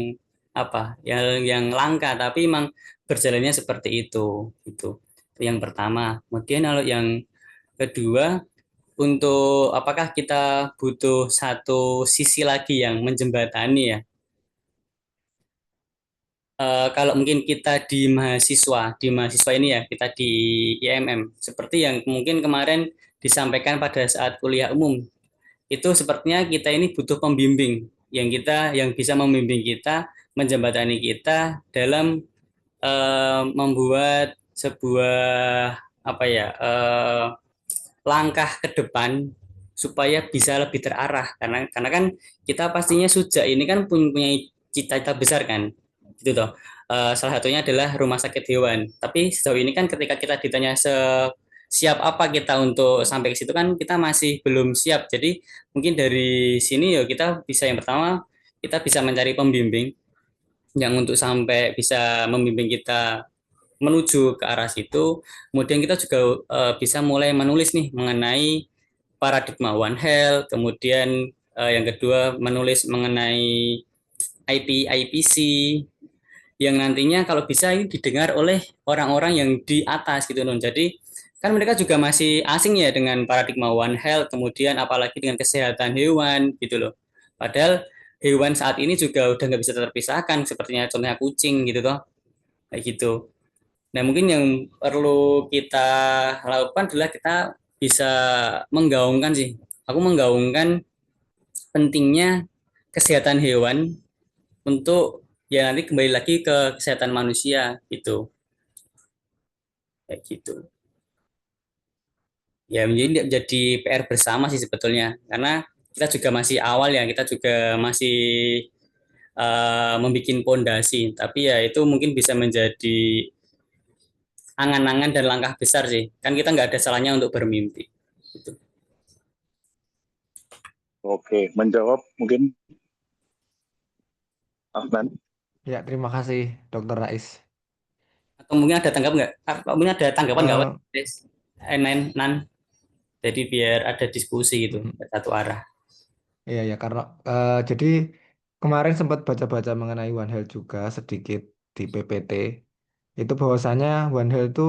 apa yang langka tapi memang berjalannya seperti itu itu yang pertama. Kemudian kalau yang kedua, untuk apakah kita butuh satu sisi lagi yang menjembatani ya. Kalau mungkin kita di mahasiswa ini ya, kita di IMM, seperti yang mungkin kemarin disampaikan pada saat kuliah umum, itu sepertinya kita ini butuh pembimbing yang bisa membimbing kita, menjembatani kita dalam membuat sebuah apa ya langkah ke depan supaya bisa lebih terarah karena kan kita pastinya sejak ini kan punya cita-cita besar kan gitu toh. Salah satunya adalah rumah sakit hewan, tapi sejauh ini kan ketika kita ditanya siap apa kita untuk sampai ke situ kan kita masih belum siap. Jadi mungkin dari sini ya kita bisa yang pertama kita bisa mencari pembimbing yang untuk sampai bisa membimbing kita menuju ke arah situ. Kemudian kita juga bisa mulai menulis nih mengenai paradigma One Health, kemudian yang kedua menulis mengenai IP IPC yang nantinya kalau bisa ini didengar oleh orang-orang yang di atas gitu loh. Jadi kan mereka juga masih asing ya dengan paradigma One Health, kemudian apalagi dengan kesehatan hewan gitu loh. Padahal hewan saat ini juga udah nggak bisa terpisahkan, sepertinya contohnya kucing gitu toh, kayak gitu. Nah mungkin yang perlu kita lakukan adalah kita bisa menggaungkan sih. Aku menggaungkan pentingnya kesehatan hewan untuk ya nanti kembali lagi ke kesehatan manusia gitu, kayak gitu. Ya menjadi PR bersama sih sebetulnya karena kita juga masih awal ya, kita juga masih membuat pondasi, tapi ya itu mungkin bisa menjadi angan-angan dan langkah besar sih. Kan kita nggak ada salahnya untuk bermimpi. Gitu. Oke, menjawab mungkin Ahmad. Ya, terima kasih Dokter Rais. Atau mungkin ada tanggap nggak? Mungkin ada tanggapan nggak, Eh, Mas? Nan. Jadi biar ada diskusi gitu, mm, satu arah. iya ya, karena jadi kemarin sempat baca-baca mengenai One Health juga sedikit di PPT. Itu bahwasanya One Health itu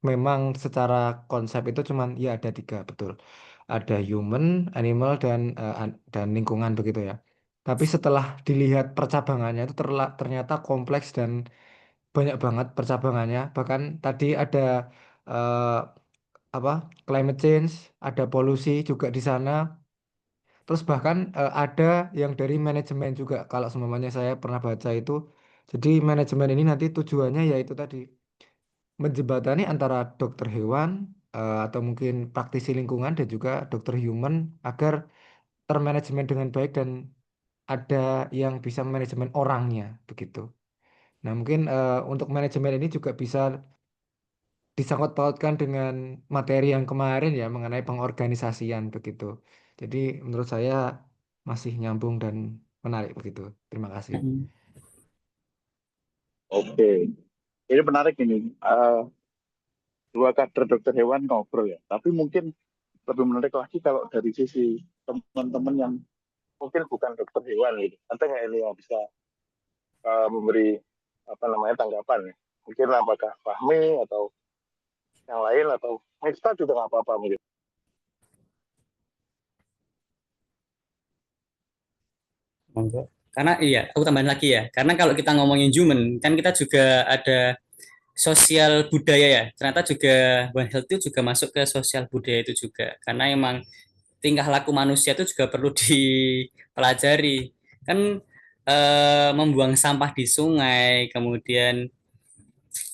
memang secara konsep itu cuman ya ada tiga, betul. Ada human, animal, dan lingkungan begitu ya. Tapi setelah dilihat percabangannya itu ternyata kompleks dan banyak banget percabangannya. Bahkan tadi ada eh, apa, climate change, ada polusi juga di sana. Terus bahkan ada yang dari manajemen juga. Kalau semuanya saya pernah baca itu, jadi manajemen ini nanti tujuannya yaitu tadi. menjembatani antara dokter hewan atau mungkin praktisi lingkungan dan juga dokter human agar termanajemen dengan baik dan ada yang bisa manajemen orangnya begitu. Nah, mungkin untuk manajemen ini juga bisa disangkut pautkan dengan materi yang kemarin ya mengenai pengorganisasian begitu. Jadi menurut saya masih nyambung dan menarik begitu. Terima kasih. Oke, ini menarik ini. Dua kader dokter hewan ngobrol ya. Tapi mungkin lebih menarik lagi kalau dari sisi teman-teman yang mungkin bukan dokter hewan gitu. Ada nggak ini yang bisa memberi apa namanya tanggapan ya? Mungkin apakah Fahmi atau yang lain atau Miftah juga nggak apa-apa mungkin. Monggo. Karena iya, aku tambahin lagi ya. Karena kalau kita ngomongin human, kan kita juga ada sosial budaya ya. Ternyata juga One Health itu juga masuk ke sosial budaya itu juga. Karena emang tingkah laku manusia itu juga perlu dipelajari. Kan membuang sampah di sungai, kemudian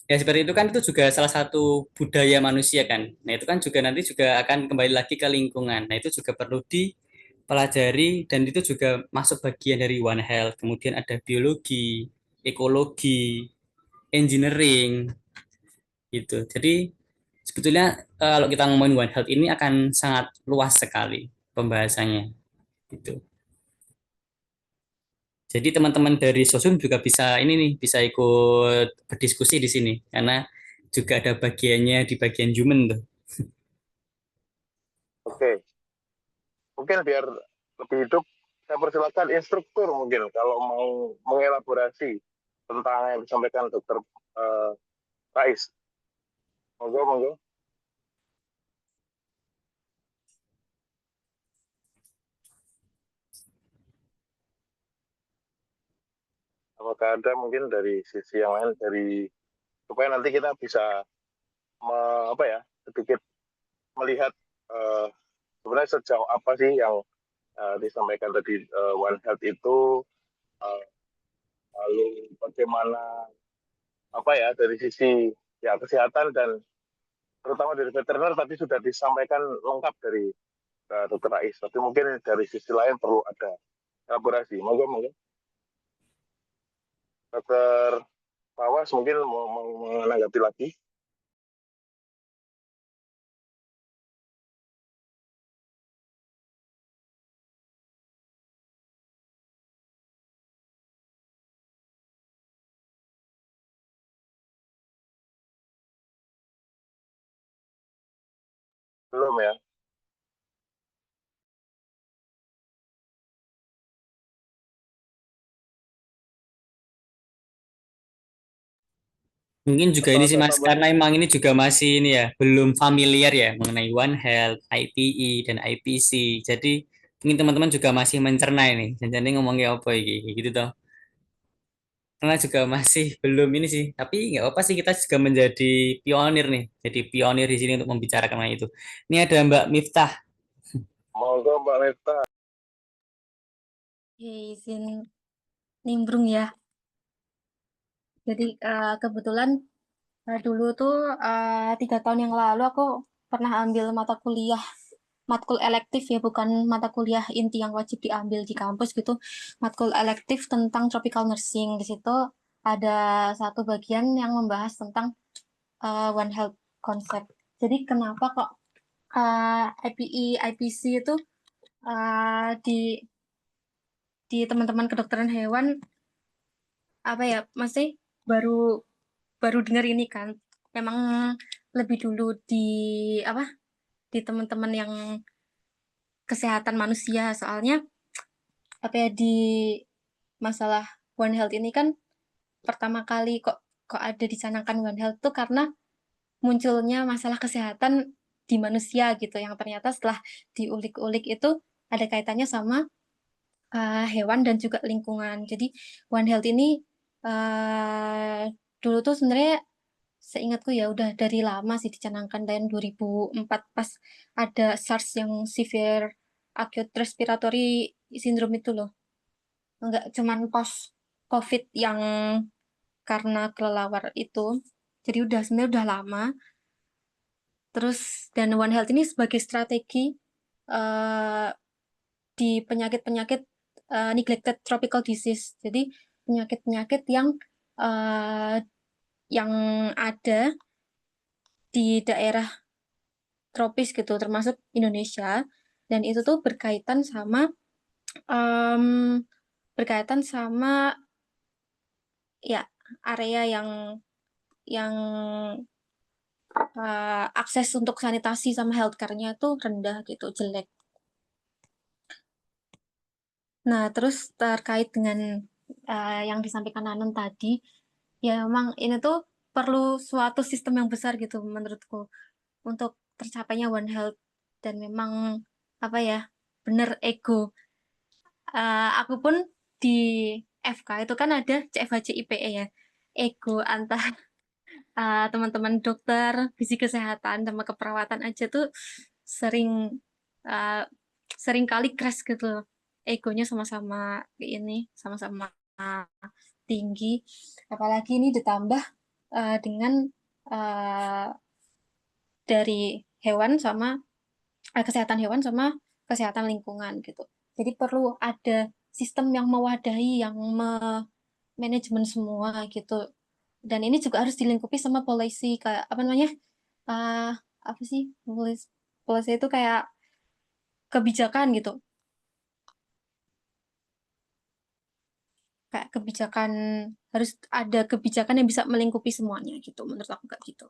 ya seperti itu kan itu juga salah satu budaya manusia kan. Nah, itu kan juga nanti juga akan kembali lagi ke lingkungan. Nah, itu juga perlu dipelajari dan itu juga masuk bagian dari One Health. Kemudian ada biologi, ekologi, engineering gitu. Jadi sebetulnya kalau kita ngomongin One Health ini akan sangat luas sekali pembahasannya gitu. Jadi teman-teman dari Sosum juga bisa ini nih bisa ikut berdiskusi di sini karena juga ada bagiannya di bagian human tuh. Oke, mungkin biar lebih hidup, saya persilakan instruktur mungkin kalau mau mengelaborasi tentang yang disampaikan Dokter Rais. Monggo, monggo. Apakah ada mungkin dari sisi yang lain dari supaya nanti kita bisa apa ya sedikit melihat sebenarnya sejauh apa sih yang disampaikan tadi One Health itu uh, lalu bagaimana apa ya dari sisi ya kesehatan dan terutama dari veteriner tadi sudah disampaikan lengkap dari Dokter Rais. Tapi mungkin dari sisi lain perlu ada elaborasi. Monggo, monggo. Dokter Pawas mungkin mau menanggapi lagi. Belum ya? Mungkin juga ini Atau sih ada Mas, tambahan? karena emang ini juga masih ini ya, belum familiar ya mengenai One Health, IPE, dan IPC. Jadi mungkin teman-teman juga masih mencerna ini. Jadi ngomongnya apa ini, gitu toh. Karena juga masih belum ini sih. Tapi nggak apa sih kita juga menjadi pionir nih. Jadi pionir di sini untuk membicarakan mengenai itu. Ini ada Mbak Miftah. Monggo Mbak Meta. Izin nimbrung ya. Jadi kebetulan dulu tuh 3 tahun yang lalu aku pernah ambil mata kuliah matkul elektif ya, bukan mata kuliah inti yang wajib diambil di kampus gitu. Matkul elektif tentang tropical nursing. Di situ ada satu bagian yang membahas tentang One Health concept. Jadi kenapa kok IPE, IPC itu di teman-teman kedokteran hewan apa ya, masih baru baru dengar ini kan. Memang lebih dulu di apa di teman-teman yang kesehatan manusia, soalnya apa ya di masalah One Health ini kan pertama kali kok ada dicanangkan One Health tuh karena munculnya masalah kesehatan di manusia gitu, yang ternyata setelah diulik-ulik itu ada kaitannya sama hewan dan juga lingkungan. Jadi One Health ini dulu tuh sebenarnya seingatku ya udah dari lama sih dicanangkan, dan 2004 pas ada SARS yang severe acute respiratory syndrome itu loh. Enggak cuman pas COVID yang karena kelelawar itu. Jadi sebenarnya udah lama. Terus dan One Health ini sebagai strategi di penyakit-penyakit neglected tropical disease. Jadi penyakit-penyakit yang ada di daerah tropis gitu, termasuk Indonesia. Dan itu tuh berkaitan sama ya area yang akses untuk sanitasi sama healthcare-nya tuh rendah gitu, jelek. Nah, terus terkait dengan yang disampaikan Nanon tadi, ya memang ini tuh perlu suatu sistem yang besar gitu menurutku untuk tercapainya One Health. Dan memang apa ya, bener ego. Aku pun di FK itu kan ada CFHC IPE ya, ego antar teman-teman dokter, visi kesehatan, sama keperawatan aja tuh sering uh, sering kali crash gitu loh. Egonya sama-sama sama-sama tinggi. Apalagi ini ditambah dengan uh, dari hewan sama kesehatan hewan sama kesehatan lingkungan gitu. Jadi perlu ada sistem yang mewadahi, yang manajemen semua gitu. Dan ini juga harus dilingkupi sama polisi kayak apa namanya? uh, apa sih polisi itu kayak kebijakan gitu. Kayak kebijakan, harus ada kebijakan yang bisa melingkupi semuanya gitu. Menurut aku kayak gitu.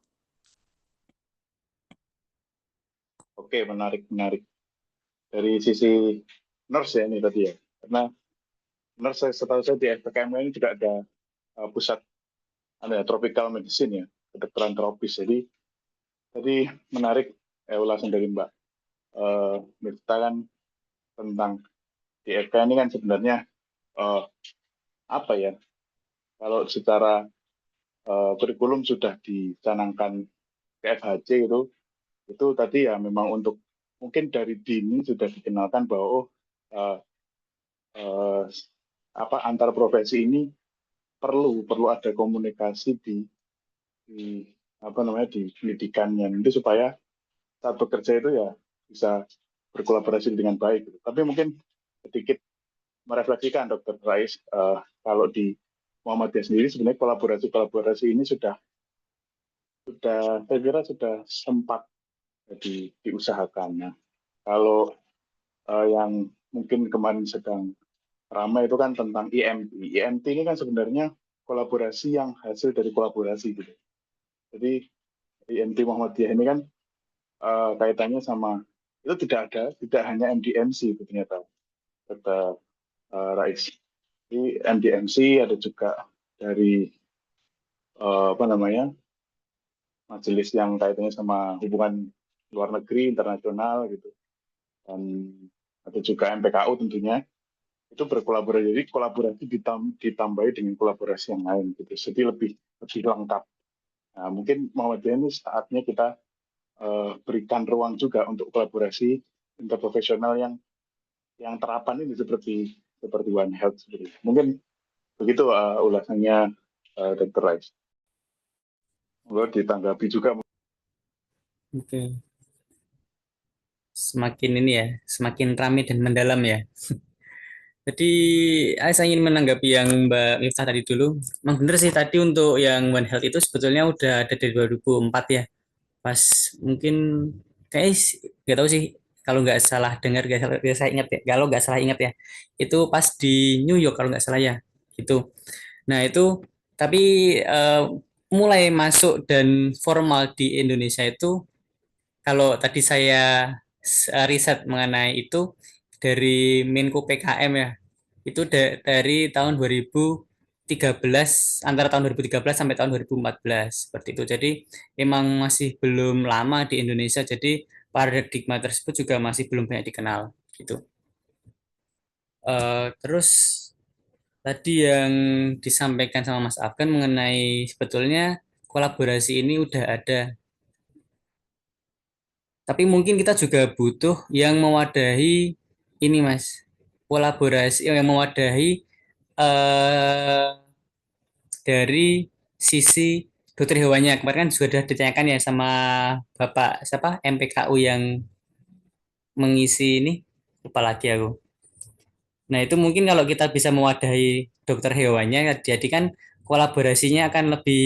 Oke, menarik. Dari sisi nurse ya ini tadi ya. Karena nurse setahu saya di FPKM ini juga ada pusat tropical medicine ya, kedokteran tropis. Jadi tadi menarik ulasan dari Mbak Mirta kan tentang di FK ini kan sebenarnya apa ya, kalau secara kurikulum sudah dicanangkan ke FHC itu tadi ya memang untuk mungkin dari dini sudah dikenalkan bahwa antar profesi ini perlu ada komunikasi di pendidikannya nanti supaya saat bekerja itu ya bisa berkolaborasi dengan baik. Tapi mungkin sedikit merefleksikan Dr. Rais, kalau di Muhammadiyah sendiri sebenarnya kolaborasi ini sudah saya kira sudah sempat diusahakan. Nah, kalau yang mungkin kemarin sedang ramai itu kan tentang IMT. IMT ini kan sebenarnya kolaborasi yang hasil dari kolaborasi gitu. Jadi IMT Muhammadiyah ini kan kaitannya sama itu tidak hanya MDMC itu ternyata kata Rais. Di MDMC ada juga dari majelis yang kaitannya sama hubungan luar negeri internasional gitu, dan ada juga MPKU tentunya itu berkolaborasi. Jadi kolaborasi ditambahi dengan kolaborasi yang lain gitu, jadi lebih lengkap. Nah, mungkin Muhammadiyah ini saatnya kita berikan ruang juga untuk kolaborasi interprofesional yang terapan ini seperti One Health seperti itu. Mungkin begitu ulasannya Dr. Rais. Monggo ditanggapi juga. Oke. Semakin ramai dan mendalam ya. Jadi saya ingin menanggapi yang Mbak Miftah tadi dulu. Memang benar sih tadi untuk yang One Health itu sebetulnya udah ada dari 2004 ya. Pas mungkin kayak nggak tahu sih, kalau nggak salah dengar, nggak saya ingat ya. Kalau nggak salah ingat ya, itu pas di New York kalau nggak salah ya. Gitu. Nah itu tapi mulai masuk dan formal di Indonesia itu, kalau tadi saya riset mengenai itu dari Menko PKM ya, itu dari tahun 2013, antara tahun 2013 sampai tahun 2014 seperti itu. Jadi emang masih belum lama di Indonesia, jadi paradigma tersebut juga masih belum banyak dikenal gitu. Terus tadi yang disampaikan sama Mas Afgan mengenai sebetulnya kolaborasi ini udah ada, tapi mungkin kita juga butuh yang mewadahi ini Mas, kolaborasi yang mewadahi dari sisi dokter hewannya. Kemarin kan sudah ditanyakan ya sama Bapak siapa MPKU yang mengisi ini, lupa lagi aku. Nah, itu mungkin kalau kita bisa mewadahi dokter hewannya, jadi kan kolaborasinya akan lebih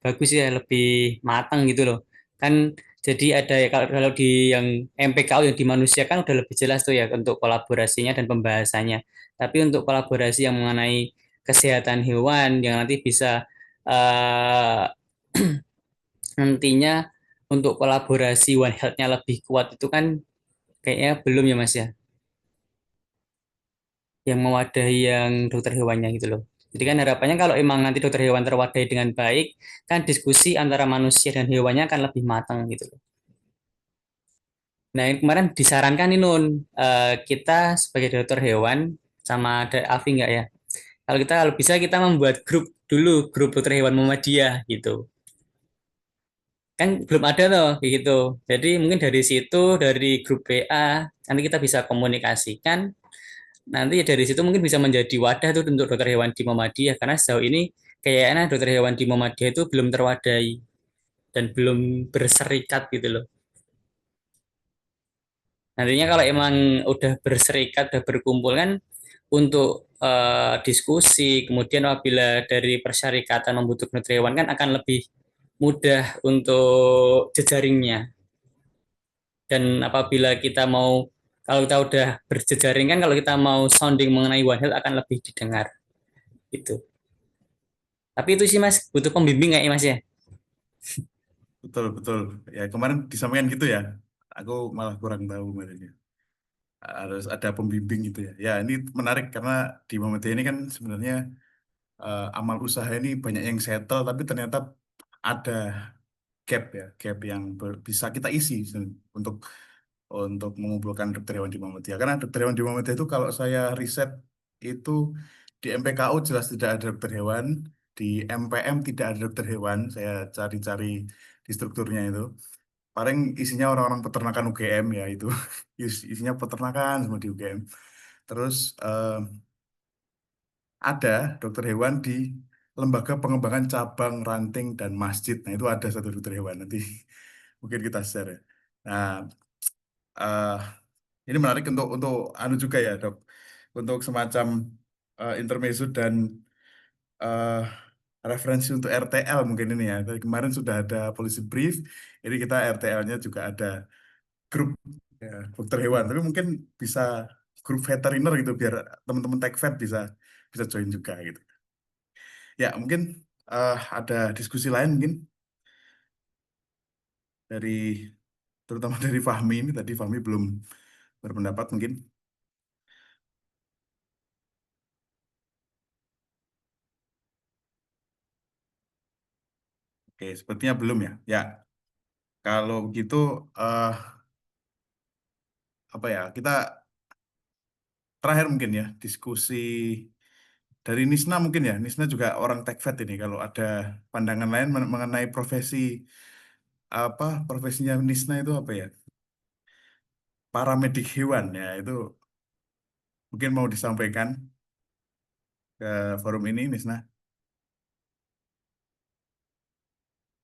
bagus ya, lebih matang gitu loh. Kan jadi ada ya kalau di yang MPKU yang di manusia kan udah lebih jelas tuh ya untuk kolaborasinya dan pembahasannya. Tapi untuk kolaborasi yang mengenai kesehatan hewan yang nanti bisa eh, nantinya untuk kolaborasi One Health-nya lebih kuat itu kan kayaknya belum ya Mas ya, yang mewadahi yang dokter hewannya gitu loh. Jadi kan harapannya kalau emang nanti dokter hewan terwadahi dengan baik, kan diskusi antara manusia dan hewannya akan lebih matang gitu loh. Nah, yang kemarin disarankan nih Nun, kita sebagai dokter hewan sama ada Afi nggak ya? Kalau bisa kita membuat grup dulu, grup dokter hewan Muhammadiyah gitu. Kan belum ada tuh kayak gitu. Jadi mungkin dari situ dari grup WA nanti kita bisa komunikasikan. Nanti dari situ mungkin bisa menjadi wadah tuh untuk dokter hewan di Muhammadiyah karena sejauh ini kayaknya dokter hewan di Muhammadiyah itu belum terwadai dan belum berserikat gitu loh. Nantinya kalau emang udah berserikat, udah berkumpul kan untuk diskusi, kemudian apabila dari persyarikatan membutuhkan dokter hewan kan akan lebih mudah untuk jejaringnya. Dan apabila kita mau, kalau kita udah berjejaring kan kalau kita mau sounding mengenai One Health akan lebih didengar gitu. Tapi itu sih Mas, butuh pembimbing nggak ya Mas ya? Betul, betul. Ya, kemarin disampaikan gitu ya. Aku malah kurang tahu kemarinnya. Harus ada pembimbing gitu ya. Ya, ini menarik karena di Muhammadiyah ini kan sebenarnya amal usaha ini banyak yang settle, tapi ternyata ada gap ya, gap yang bisa kita isi untuk mengumpulkan dokter hewan di Muhammadiyah. Karena dokter hewan di Muhammadiyah itu kalau saya riset itu di MPKU jelas tidak ada dokter hewan, di MPM tidak ada dokter hewan. Saya cari-cari di strukturnya itu. Paling isinya orang-orang peternakan UGM ya itu. Isinya peternakan semua di UGM. Terus ada dokter hewan di Lembaga Pengembangan Cabang, Ranting, dan Masjid. Nah, itu ada satu dokter hewan. Nanti mungkin kita share ya. Nah, eh, ini menarik untuk anu juga ya, Dok. Untuk semacam intermezzo dan eh, referensi untuk RTL mungkin ini ya. Dari kemarin sudah ada polisi brief, ini kita RTL-nya juga ada grup ya, dokter hewan. Tapi mungkin bisa grup veteriner gitu biar teman-teman tech vet bisa bisa join juga gitu. Ya, mungkin ada diskusi lain mungkin dari terutama dari Fahmi ini tadi Fahmi belum berpendapat mungkin. Oke, sepertinya belum ya. Ya, kalau begitu eh apa ya? Kita terakhir mungkin ya diskusi dari Nisna mungkin ya. Nisna juga orang tech vet ini. Kalau ada pandangan lain mengenai profesi apa profesinya Nisna itu apa ya? Paramedik hewan ya itu mungkin mau disampaikan ke forum ini Nisna.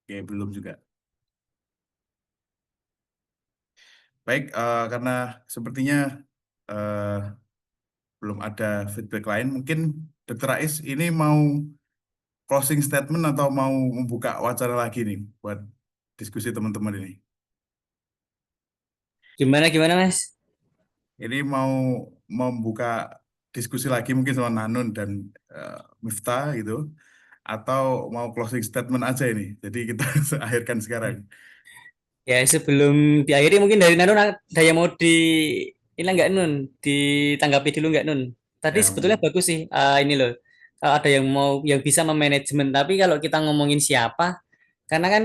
Oke, belum juga. Baik, karena sepertinya eh, belum ada feedback lain, mungkin Dr. Rais ini mau closing statement atau mau membuka wacana lagi nih buat diskusi teman-teman ini. Gimana gimana Mas? Ini mau membuka diskusi lagi mungkin sama Nanun dan eh, Miftah gitu, atau mau closing statement aja ini. Jadi kita akhirkan sekarang. Ya sebelum diakhiri mungkin dari Nanun ada yang mau di ini nggak Nun, ditanggapi dulu nggak Nun? Tadi Ya, sebetulnya bagus sih ini loh. Kalau ada yang mau yang bisa memanajemen, tapi kalau kita ngomongin siapa, karena kan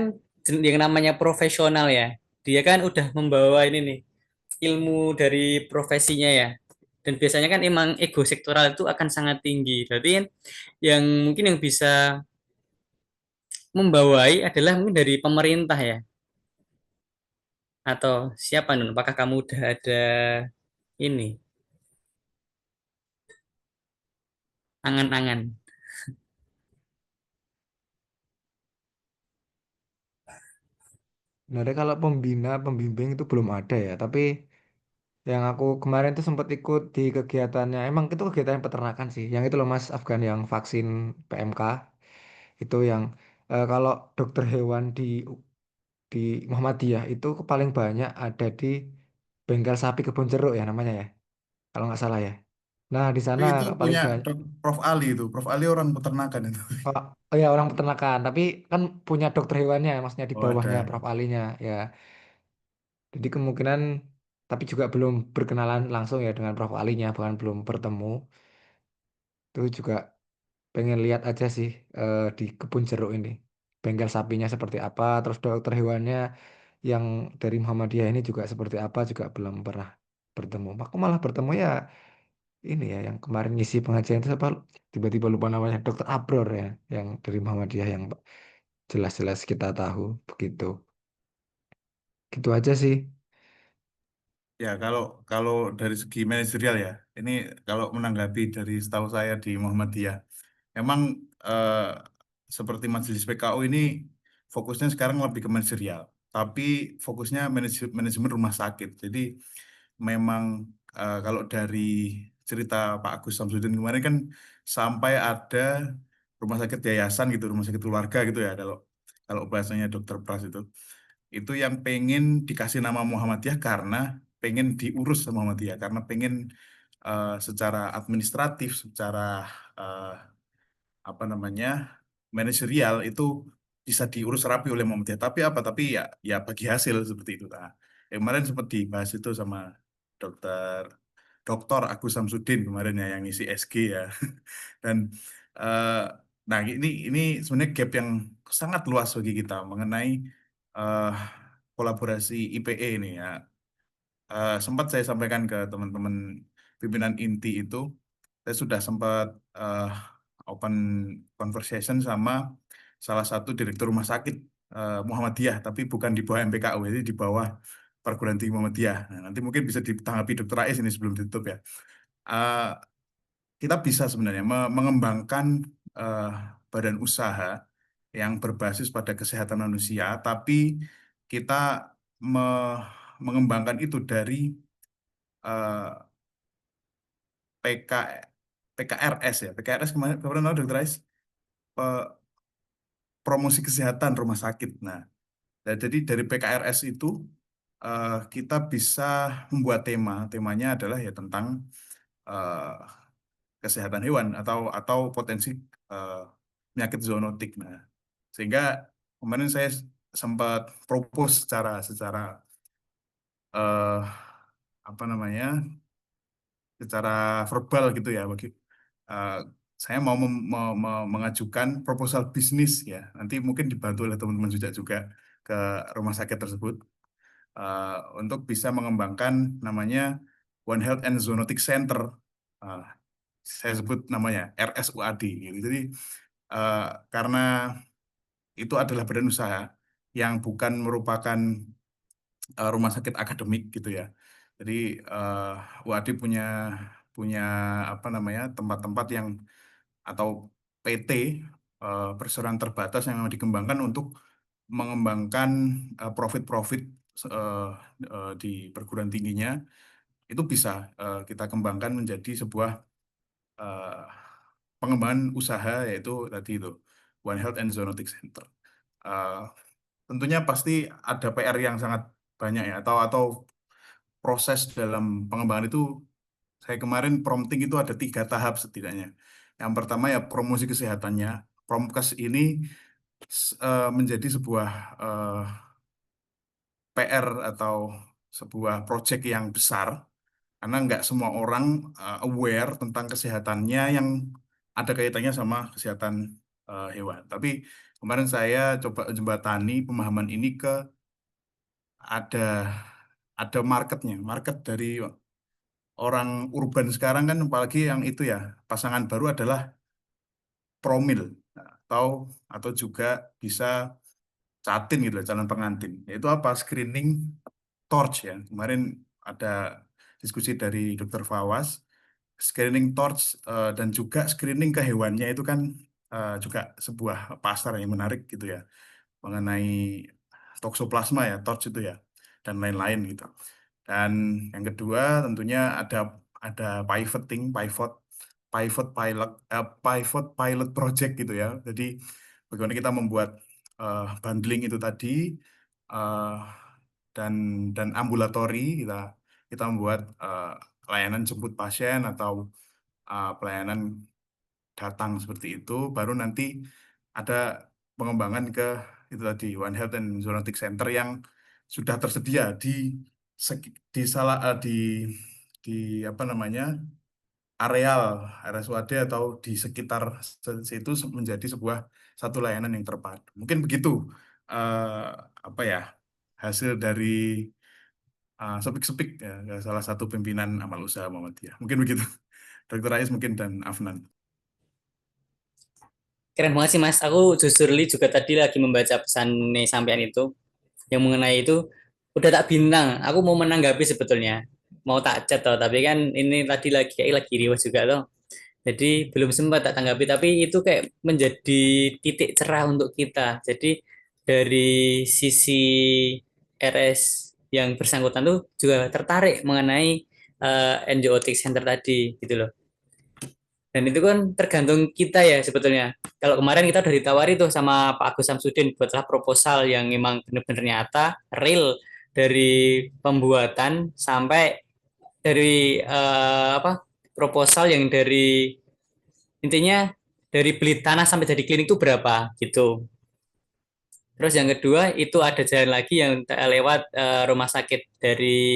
yang namanya profesional ya, dia kan udah membawa ini nih ilmu dari profesinya ya. Dan biasanya kan emang ego sektoral itu akan sangat tinggi. Berarti kan yang mungkin yang bisa membawai adalah mungkin dari pemerintah ya. Atau siapa Nun? Apakah kamu udah ada ini angan-angan? Sebenarnya kalau pembimbing itu belum ada ya, tapi yang aku kemarin tuh sempat ikut di kegiatannya, emang itu kegiatan peternakan sih. Yang itu loh Mas Afgan yang vaksin PMK itu yang kalau dokter hewan di Muhammadiyah itu paling banyak ada di bengkel sapi kebun jeruk ya namanya ya, kalau nggak salah ya. Nah di sana Itu paling punya banyak. Prof. Ali itu. Prof. Ali orang peternakan itu. Oh, oh ya orang peternakan, tapi kan punya dokter hewannya, maksudnya di Oh bawahnya ada. Prof Alinya ya. Jadi kemungkinan, tapi juga belum berkenalan langsung ya dengan Prof Alinya, bahkan belum bertemu. Itu juga pengen lihat aja sih di kebun jeruk ini. Bengkel sapinya seperti apa, terus dokter hewannya yang dari Muhammadiyah ini juga seperti apa juga belum pernah bertemu. Aku malah bertemu ya ini ya yang kemarin ngisi pengajian itu apa tiba-tiba lupa namanya Dokter Abror ya yang dari Muhammadiyah yang jelas-jelas kita tahu begitu. Gitu aja sih. Ya, kalau kalau dari segi manajerial ya, ini kalau menanggapi dari setahu saya di Muhammadiyah, memang eh, seperti Majelis PKU ini fokusnya sekarang lebih ke manajerial, tapi fokusnya manajemen rumah sakit. Jadi memang kalau dari cerita Pak Agus Samsudin kemarin kan sampai ada rumah sakit yayasan gitu, rumah sakit keluarga gitu ya, kalau kalau bahasanya Dokter Pras itu yang pengen dikasih nama Muhammadiyah karena pengen diurus sama Muhammadiyah, karena pengen secara administratif, secara eh, apa namanya manajerial itu bisa diurus rapi oleh Muhammadiyah. Tapi apa? Tapi ya ya bagi hasil seperti itu. Nah, kemarin sempat dibahas itu sama dokter Dokter Agus Samsudin kemarin ya yang ngisi SG ya. Dan eh, nah ini sebenarnya gap yang sangat luas bagi kita mengenai eh, kolaborasi IPE ini ya. Sempat saya sampaikan ke teman-teman pimpinan inti itu, saya sudah sempat open conversation sama salah satu direktur rumah sakit Muhammadiyah, tapi bukan di bawah MPKU, jadi di bawah perguruan tinggi Muhammadiyah. Nah, nanti mungkin bisa ditanggapi Dokter Rais ini sebelum ditutup ya. Eh, kita bisa sebenarnya mengembangkan eh, badan usaha yang berbasis pada kesehatan manusia, tapi kita mengembangkan itu dari eh, PK, PKRS ya. PKRS kemarin tahu Dokter Rais, Pe- promosi kesehatan rumah sakit. Nah, jadi dari PKRS itu kita bisa membuat temanya adalah ya tentang eh, kesehatan hewan atau potensi eh, penyakit zoonotik. Nah, sehingga kemarin saya sempat propose secara eh, apa namanya secara verbal gitu ya bagi eh, saya mau mengajukan proposal bisnis ya, nanti mungkin dibantu oleh teman-teman juga ke rumah sakit tersebut untuk bisa mengembangkan namanya One Health and Zoonotic Center. Eh, saya sebut namanya RSUAD gitu. Jadi eh, karena itu adalah badan usaha yang bukan merupakan rumah sakit akademik gitu ya. Jadi UAD punya punya apa namanya tempat-tempat yang atau PT perseroan terbatas yang memang dikembangkan untuk mengembangkan profit-profit eh, di perguruan tingginya itu bisa kita kembangkan menjadi sebuah eh, pengembangan usaha yaitu tadi itu One Health and Zoonotic Center. Eh, tentunya pasti ada PR yang sangat banyak ya atau proses dalam pengembangan itu saya kemarin prompting itu ada 3 tahap setidaknya. Yang pertama ya promosi kesehatannya. Promkes ini menjadi sebuah PR atau sebuah proyek yang besar karena nggak semua orang aware tentang kesehatannya yang ada kaitannya sama kesehatan hewan. Tapi kemarin saya coba jembatani pemahaman ini ke ada ada marketnya, market dari orang urban sekarang kan apalagi yang itu ya pasangan baru adalah promil atau atau juga bisa catin gitu ya, calon pengantin. Yaitu apa? Screening torch ya. Kemarin ada diskusi dari Dokter Fawas, screening torch dan juga screening ke hewannya itu kan juga sebuah pasar yang menarik gitu ya mengenai toksoplasma ya, torch itu ya, dan lain-lain gitu. Dan yang kedua tentunya ada pivot pilot project gitu ya. Jadi bagaimana kita membuat bundling itu tadi, eh, dan ambulatori, kita membuat layanan jemput pasien atau pelayanan datang seperti itu. Baru nanti ada pengembangan ke itu tadi, One Health and Zoonotic Center yang sudah tersedia di salah di apa namanya, areal RSUAD atau di sekitar situ, menjadi satu layanan yang terpadu. Mungkin begitu, eh, apa ya, hasil dari sepik-sepik ya, salah satu pimpinan amal usaha Muhammadiyah. Mungkin begitu. Dr. Rais mungkin dan Afnan. Keren banget sih Mas. Aku justru juga tadi lagi membaca pesan nih sampean itu yang mengenai itu udah tak bintang. Aku mau menanggapi sebetulnya. Mau tak chat toh, tapi kan ini tadi lagi riwas juga toh. Jadi belum sempat tak tanggapi, tapi itu kayak menjadi titik cerah untuk kita. Jadi dari sisi RS yang bersangkutan tuh juga tertarik mengenai NGOtic Center tadi gitu loh. Dan itu kan tergantung kita ya sebetulnya. Kalau kemarin kita udah ditawari tuh sama Pak Agus Samsudin buatlah proposal yang memang benar-benar nyata, real dari pembuatan sampai dari apa proposal yang dari intinya dari beli tanah sampai jadi klinik itu berapa gitu. Terus yang kedua itu ada jalan lagi yang lewat rumah sakit dari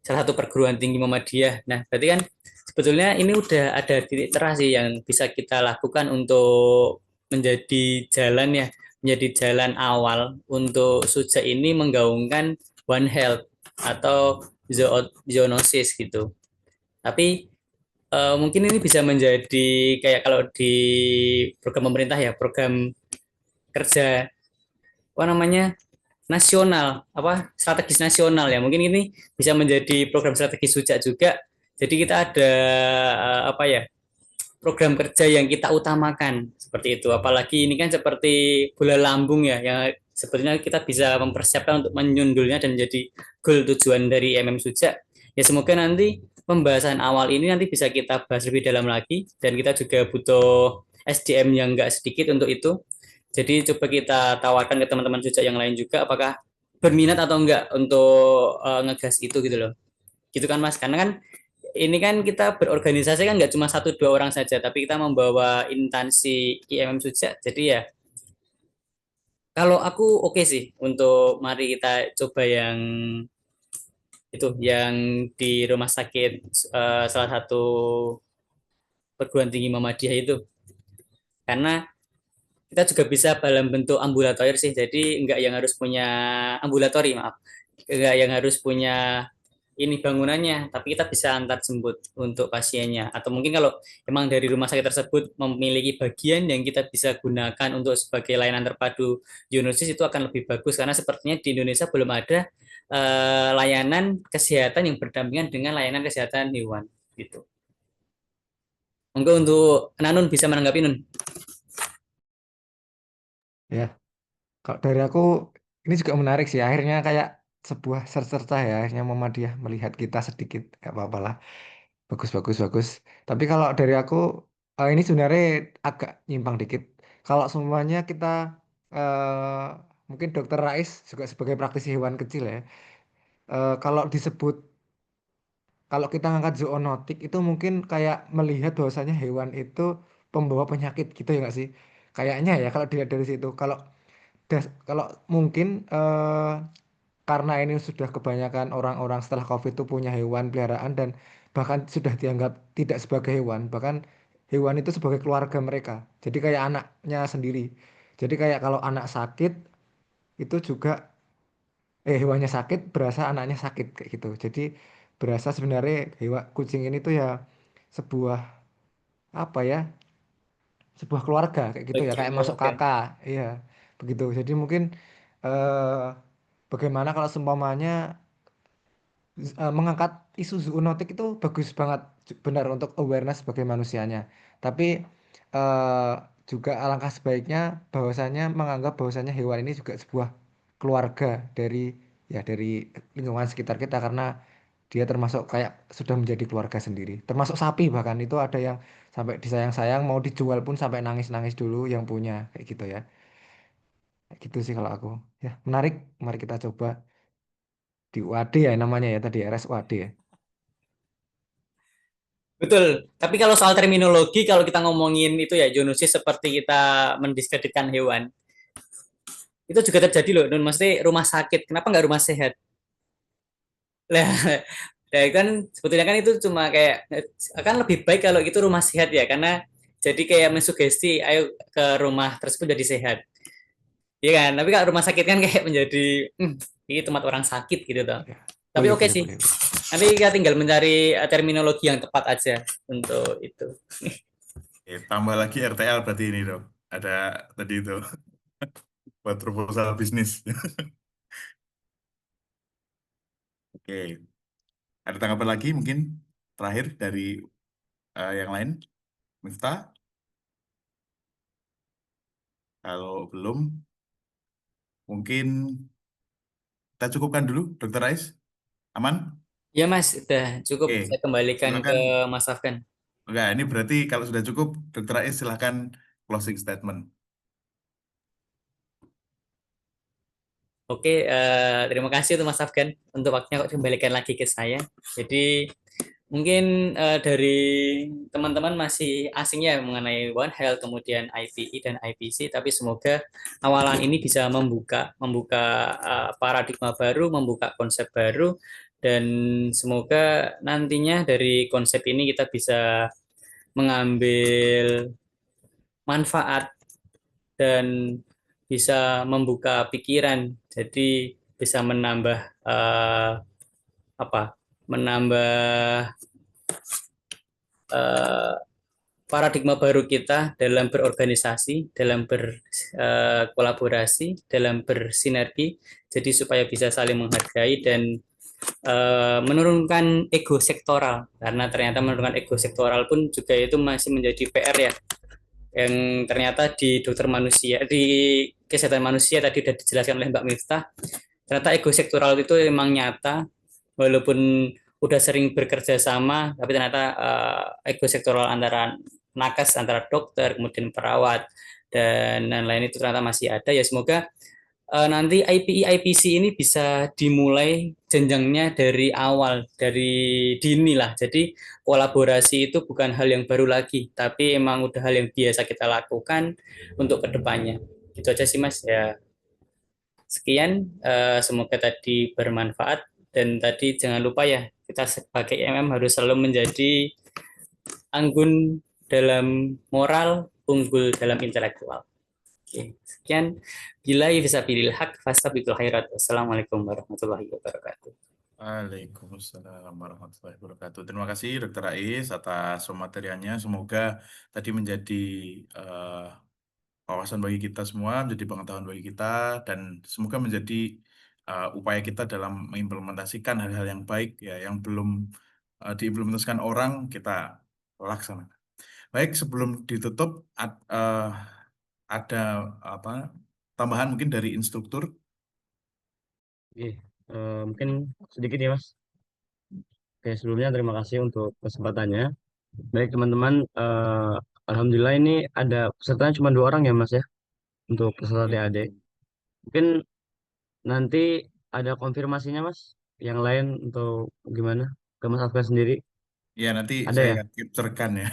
salah satu perguruan tinggi Muhammadiyah. Nah, berarti kan sebetulnya ini udah ada titik cerah sih yang bisa kita lakukan untuk menjadi jalan ya, menjadi jalan awal untuk Suja ini menggaungkan One Health atau zoonosis gitu. Tapi mungkin ini bisa menjadi kayak kalau di program pemerintah ya, program kerja apa namanya nasional apa strategis nasional ya mungkin ini bisa menjadi program strategis Sujak juga jadi kita ada apa ya program kerja yang kita utamakan seperti itu apalagi ini kan seperti bola lambung ya yang sebetulnya kita bisa mempersiapkan untuk menyundulnya dan menjadi goal tujuan dari Sujak ya semoga nanti pembahasan awal ini nanti bisa kita bahas lebih dalam lagi dan kita juga butuh SDM yang enggak sedikit untuk itu jadi coba kita tawarkan ke teman-teman Sujak yang lain juga apakah berminat atau enggak untuk ngegas itu gitu loh. Gitu kan Mas. Karena kan ini kan kita berorganisasi kan enggak cuma satu dua orang saja, tapi kita membawa instansi IMM Sujak. Jadi ya kalau aku oke sih untuk mari kita coba yang itu yang di rumah sakit salah satu perguruan tinggi Muhammadiyah itu. Karena kita juga bisa dalam bentuk ambulator sih. Jadi enggak yang harus punya ambulatori, maaf. Enggak yang harus punya ini bangunannya, tapi kita bisa antar jemput untuk pasiennya. Atau mungkin kalau memang dari rumah sakit tersebut memiliki bagian yang kita bisa gunakan untuk sebagai layanan terpadu zoonosis itu akan lebih bagus karena sepertinya di Indonesia belum ada layanan kesehatan yang berdampingan dengan layanan kesehatan hewan gitu. Monggo untuk Nanun bisa menanggapi Nun. Ya, kalau dari aku ini juga menarik sih. Akhirnya kayak sebuah serta ya. Akhirnya Muhammadiyah melihat kita sedikit, nggak apa-apa lah. Bagus, bagus, bagus. Tapi kalau dari aku ini sebenarnya agak nyimpang dikit. Kalau semuanya kita mungkin Dokter Rais juga sebagai praktisi hewan kecil ya. Kalau disebut kalau kita ngangkat zoonotik itu mungkin kayak melihat bahwasanya hewan itu pembawa penyakit gitu ya nggak sih? Kayaknya ya kalau dilihat dari situ. Kalau mungkin karena ini sudah kebanyakan orang-orang setelah COVID itu punya hewan peliharaan dan bahkan sudah dianggap tidak sebagai hewan, bahkan hewan itu sebagai keluarga mereka. Jadi kayak anaknya sendiri. Jadi kayak kalau anak sakit itu juga hewannya sakit berasa anaknya sakit kayak gitu. Jadi berasa sebenarnya hewan kucing ini tuh ya sebuah apa ya? Sebuah keluarga kayak gitu ya, Bagian kayak masuk keluarga. kakak. Iya, begitu. Jadi mungkin eh bagaimana kalau seumpamanya mengangkat isu zoonotik itu bagus banget benar untuk awareness sebagai manusianya. Tapi eh, juga alangkah sebaiknya bahwasanya menganggap bahwasanya hewan ini juga sebuah keluarga dari lingkungan sekitar kita karena dia termasuk kayak sudah menjadi keluarga sendiri. Termasuk sapi bahkan itu ada yang sampai disayang-sayang mau dijual pun sampai nangis-nangis dulu yang punya kayak gitu ya. Kayak gitu sih kalau aku. Ya, menarik. Mari kita coba di UAD ya namanya ya tadi RSUAD ya. Betul. Tapi kalau soal terminologi, kalau kita ngomongin itu ya zoonosis seperti kita mendiskreditkan hewan, itu juga terjadi loh. Dan mesti rumah sakit. Kenapa nggak rumah sehat? Lah, ya kan sebetulnya kan itu cuma kayak akan lebih baik kalau itu rumah sehat ya, karena jadi kayak mensugesti, ayo ke rumah tersebut jadi sehat. Iya kan? Tapi kalau rumah sakit kan kayak menjadi ini tempat orang sakit gitu toh. Ya. Tapi Boleh, oke boleh, sih. boleh. Nanti kita tinggal mencari terminologi yang tepat aja untuk itu. Tambah lagi RTL berarti ini dong. Ada tadi itu buat proposal bisnis. Oke, ada tanggapan lagi mungkin terakhir dari yang lain, Miftah? Kalau belum, mungkin kita cukupkan dulu, Dokter Ais. Aman? Ya Mas, udah cukup. Oke, Saya kembalikan ke silakan. Mas Afgan. Enggak, ini berarti kalau sudah cukup, Dokter Ais silakan closing statement. Oke, terima kasih untuk Mas Afgan untuk waktunya kok dikembalikan lagi ke saya. Jadi mungkin dari teman-teman masih asing ya mengenai One Health, kemudian IPI dan IPC, tapi semoga awalan ini bisa membuka paradigma baru, membuka konsep baru, dan semoga nantinya dari konsep ini kita bisa mengambil manfaat dan bisa membuka pikiran. Jadi bisa menambah apa? Menambah eh, paradigma baru kita dalam berorganisasi, dalam berkolaborasi, dalam bersinergi. Jadi supaya bisa saling menghargai dan menurunkan ego sektoral, karena ternyata menurunkan ego sektoral pun juga itu masih menjadi PR ya, yang ternyata di dokter manusia, di kesehatan manusia tadi sudah dijelaskan oleh Mbak Miftah, ternyata ego sektoral itu memang nyata, walaupun udah sering bekerja sama, tapi ternyata ego sektoral antara nakes, antara dokter, kemudian perawat, dan lain-lain itu ternyata masih ada. Ya semoga nanti IPI IPC ini bisa dimulai jenjangnya dari awal, dari dini lah. Jadi kolaborasi itu bukan hal yang baru lagi, tapi emang udah hal yang biasa kita lakukan untuk kedepannya. Itu aja sih Mas. Ya sekian, semoga tadi bermanfaat, dan tadi jangan lupa ya kita sebagai MM harus selalu menjadi anggun dalam moral, unggul dalam intelektual. Oke, sekian. Bila fisabilil haq fastabiqul khairat. Wassalamualaikum warahmatullahi wabarakatuh. Waalaikumsalam warahmatullahi wabarakatuh. Terima kasih Dokter Ais atas pemateriannya. Semoga tadi menjadi eh, wawasan bagi kita semua, menjadi pengetahuan bagi kita, dan semoga menjadi upaya kita dalam mengimplementasikan hal-hal yang baik ya, yang belum diimplementasikan orang kita laksanakan. Baik, sebelum ditutup ada apa tambahan mungkin dari instruktur. Oke, mungkin sedikit ya Mas. Oke, sebelumnya terima kasih untuk kesempatannya. Baik teman-teman, Alhamdulillah ini ada pesertanya cuma 2 orang ya Mas ya, untuk peserta Ya, TAD. Mungkin nanti ada konfirmasinya Mas, yang lain untuk gimana? Ke Mas Afgan sendiri, ya nanti ada saya ya? akan capturekan ya.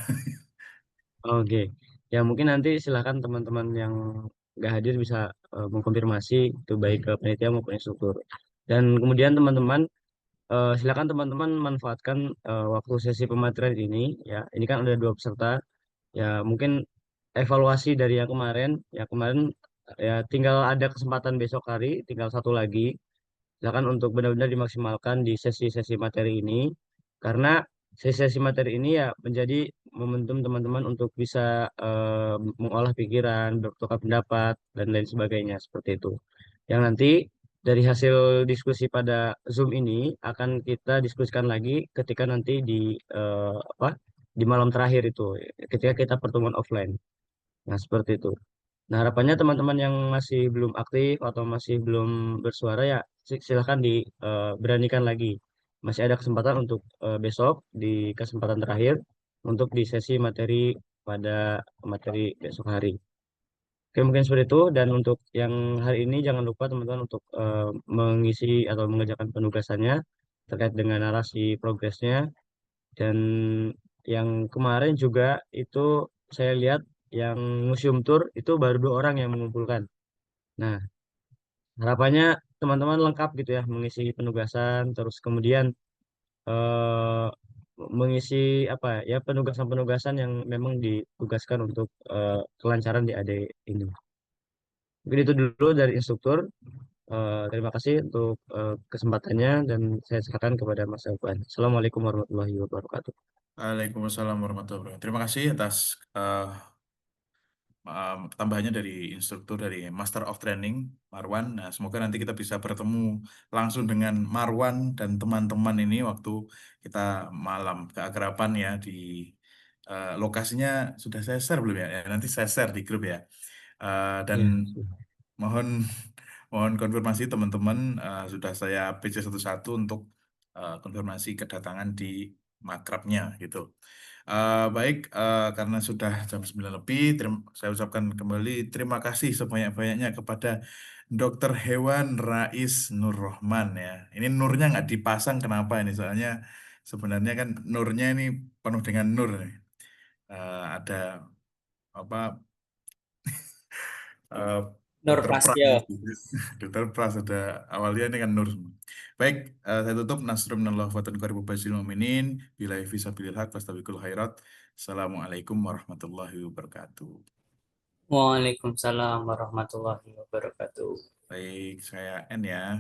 Oke, ya mungkin nanti silakan teman-teman yang nggak hadir bisa mengkonfirmasi itu baik ke panitia maupun instruktur. Dan kemudian teman-teman, silakan teman-teman manfaatkan waktu sesi pematerian ini ya. Ini kan ada 2 peserta. Ya mungkin evaluasi dari yang kemarin ya tinggal ada kesempatan besok hari, tinggal satu lagi. Silakan untuk benar-benar dimaksimalkan di sesi-sesi materi ini, karena sesi-sesi materi ini ya menjadi momentum teman-teman untuk bisa mengolah pikiran, bertukar pendapat, dan lain sebagainya seperti itu. Yang nanti dari hasil diskusi pada Zoom ini akan kita diskusikan lagi ketika nanti di apa di malam terakhir itu, ketika kita pertemuan offline. Nah, seperti itu. Nah, harapannya teman-teman yang masih belum aktif atau masih belum bersuara ya silahkan diberanikan lagi. Masih ada kesempatan untuk besok di kesempatan terakhir untuk di sesi materi pada materi besok hari. Oke, mungkin seperti itu. Dan untuk yang hari ini jangan lupa teman-teman untuk mengisi atau mengerjakan penugasannya terkait dengan narasi progresnya. Dan yang kemarin juga itu saya lihat yang museum tour itu baru 2 orang yang mengumpulkan. Nah, harapannya teman-teman lengkap gitu ya mengisi penugasan, terus kemudian eh, mengisi apa ya penugasan-penugasan yang memang ditugaskan untuk kelancaran di AD ini. Mungkin itu dulu dari instruktur. Terima kasih untuk kesempatannya dan saya serahkan kepada Mas Afwan. Assalamualaikum warahmatullahi wabarakatuh. Waalaikumsalam warahmatullahi wabarakatuh. Terima kasih atas tambahannya dari instruktur dari Master of Training Marwan. Nah, semoga nanti kita bisa bertemu langsung dengan Marwan dan teman-teman ini waktu kita malam keakraban ya di lokasinya sudah saya share belum ya? Nanti saya share di grup ya. Dan Ya, mohon mohon konfirmasi teman-teman, sudah saya PC satu-satu untuk konfirmasi kedatangan di makrabnya gitu. Baik, karena sudah jam 9 lebih, saya ucapkan kembali terima kasih sebanyak-banyaknya kepada Dokter Hewan Rais Nur Rohman ya. Ini nurnya nggak dipasang kenapa ini? Soalnya sebenarnya kan nurnya ini penuh dengan nur nih. Ada apa? eh, Nur Dokter Pras, Prasetyo. Dokter Pras ada awalnya ini kan Nur. Baik, saya tutup nasrunallah wa tanqaribu basil mu'minin bila fisabilil haq fastabiqul khairat. Assalamualaikum warahmatullahi wabarakatuh. Waalaikumsalam warahmatullahi wabarakatuh. Baik, saya N ya.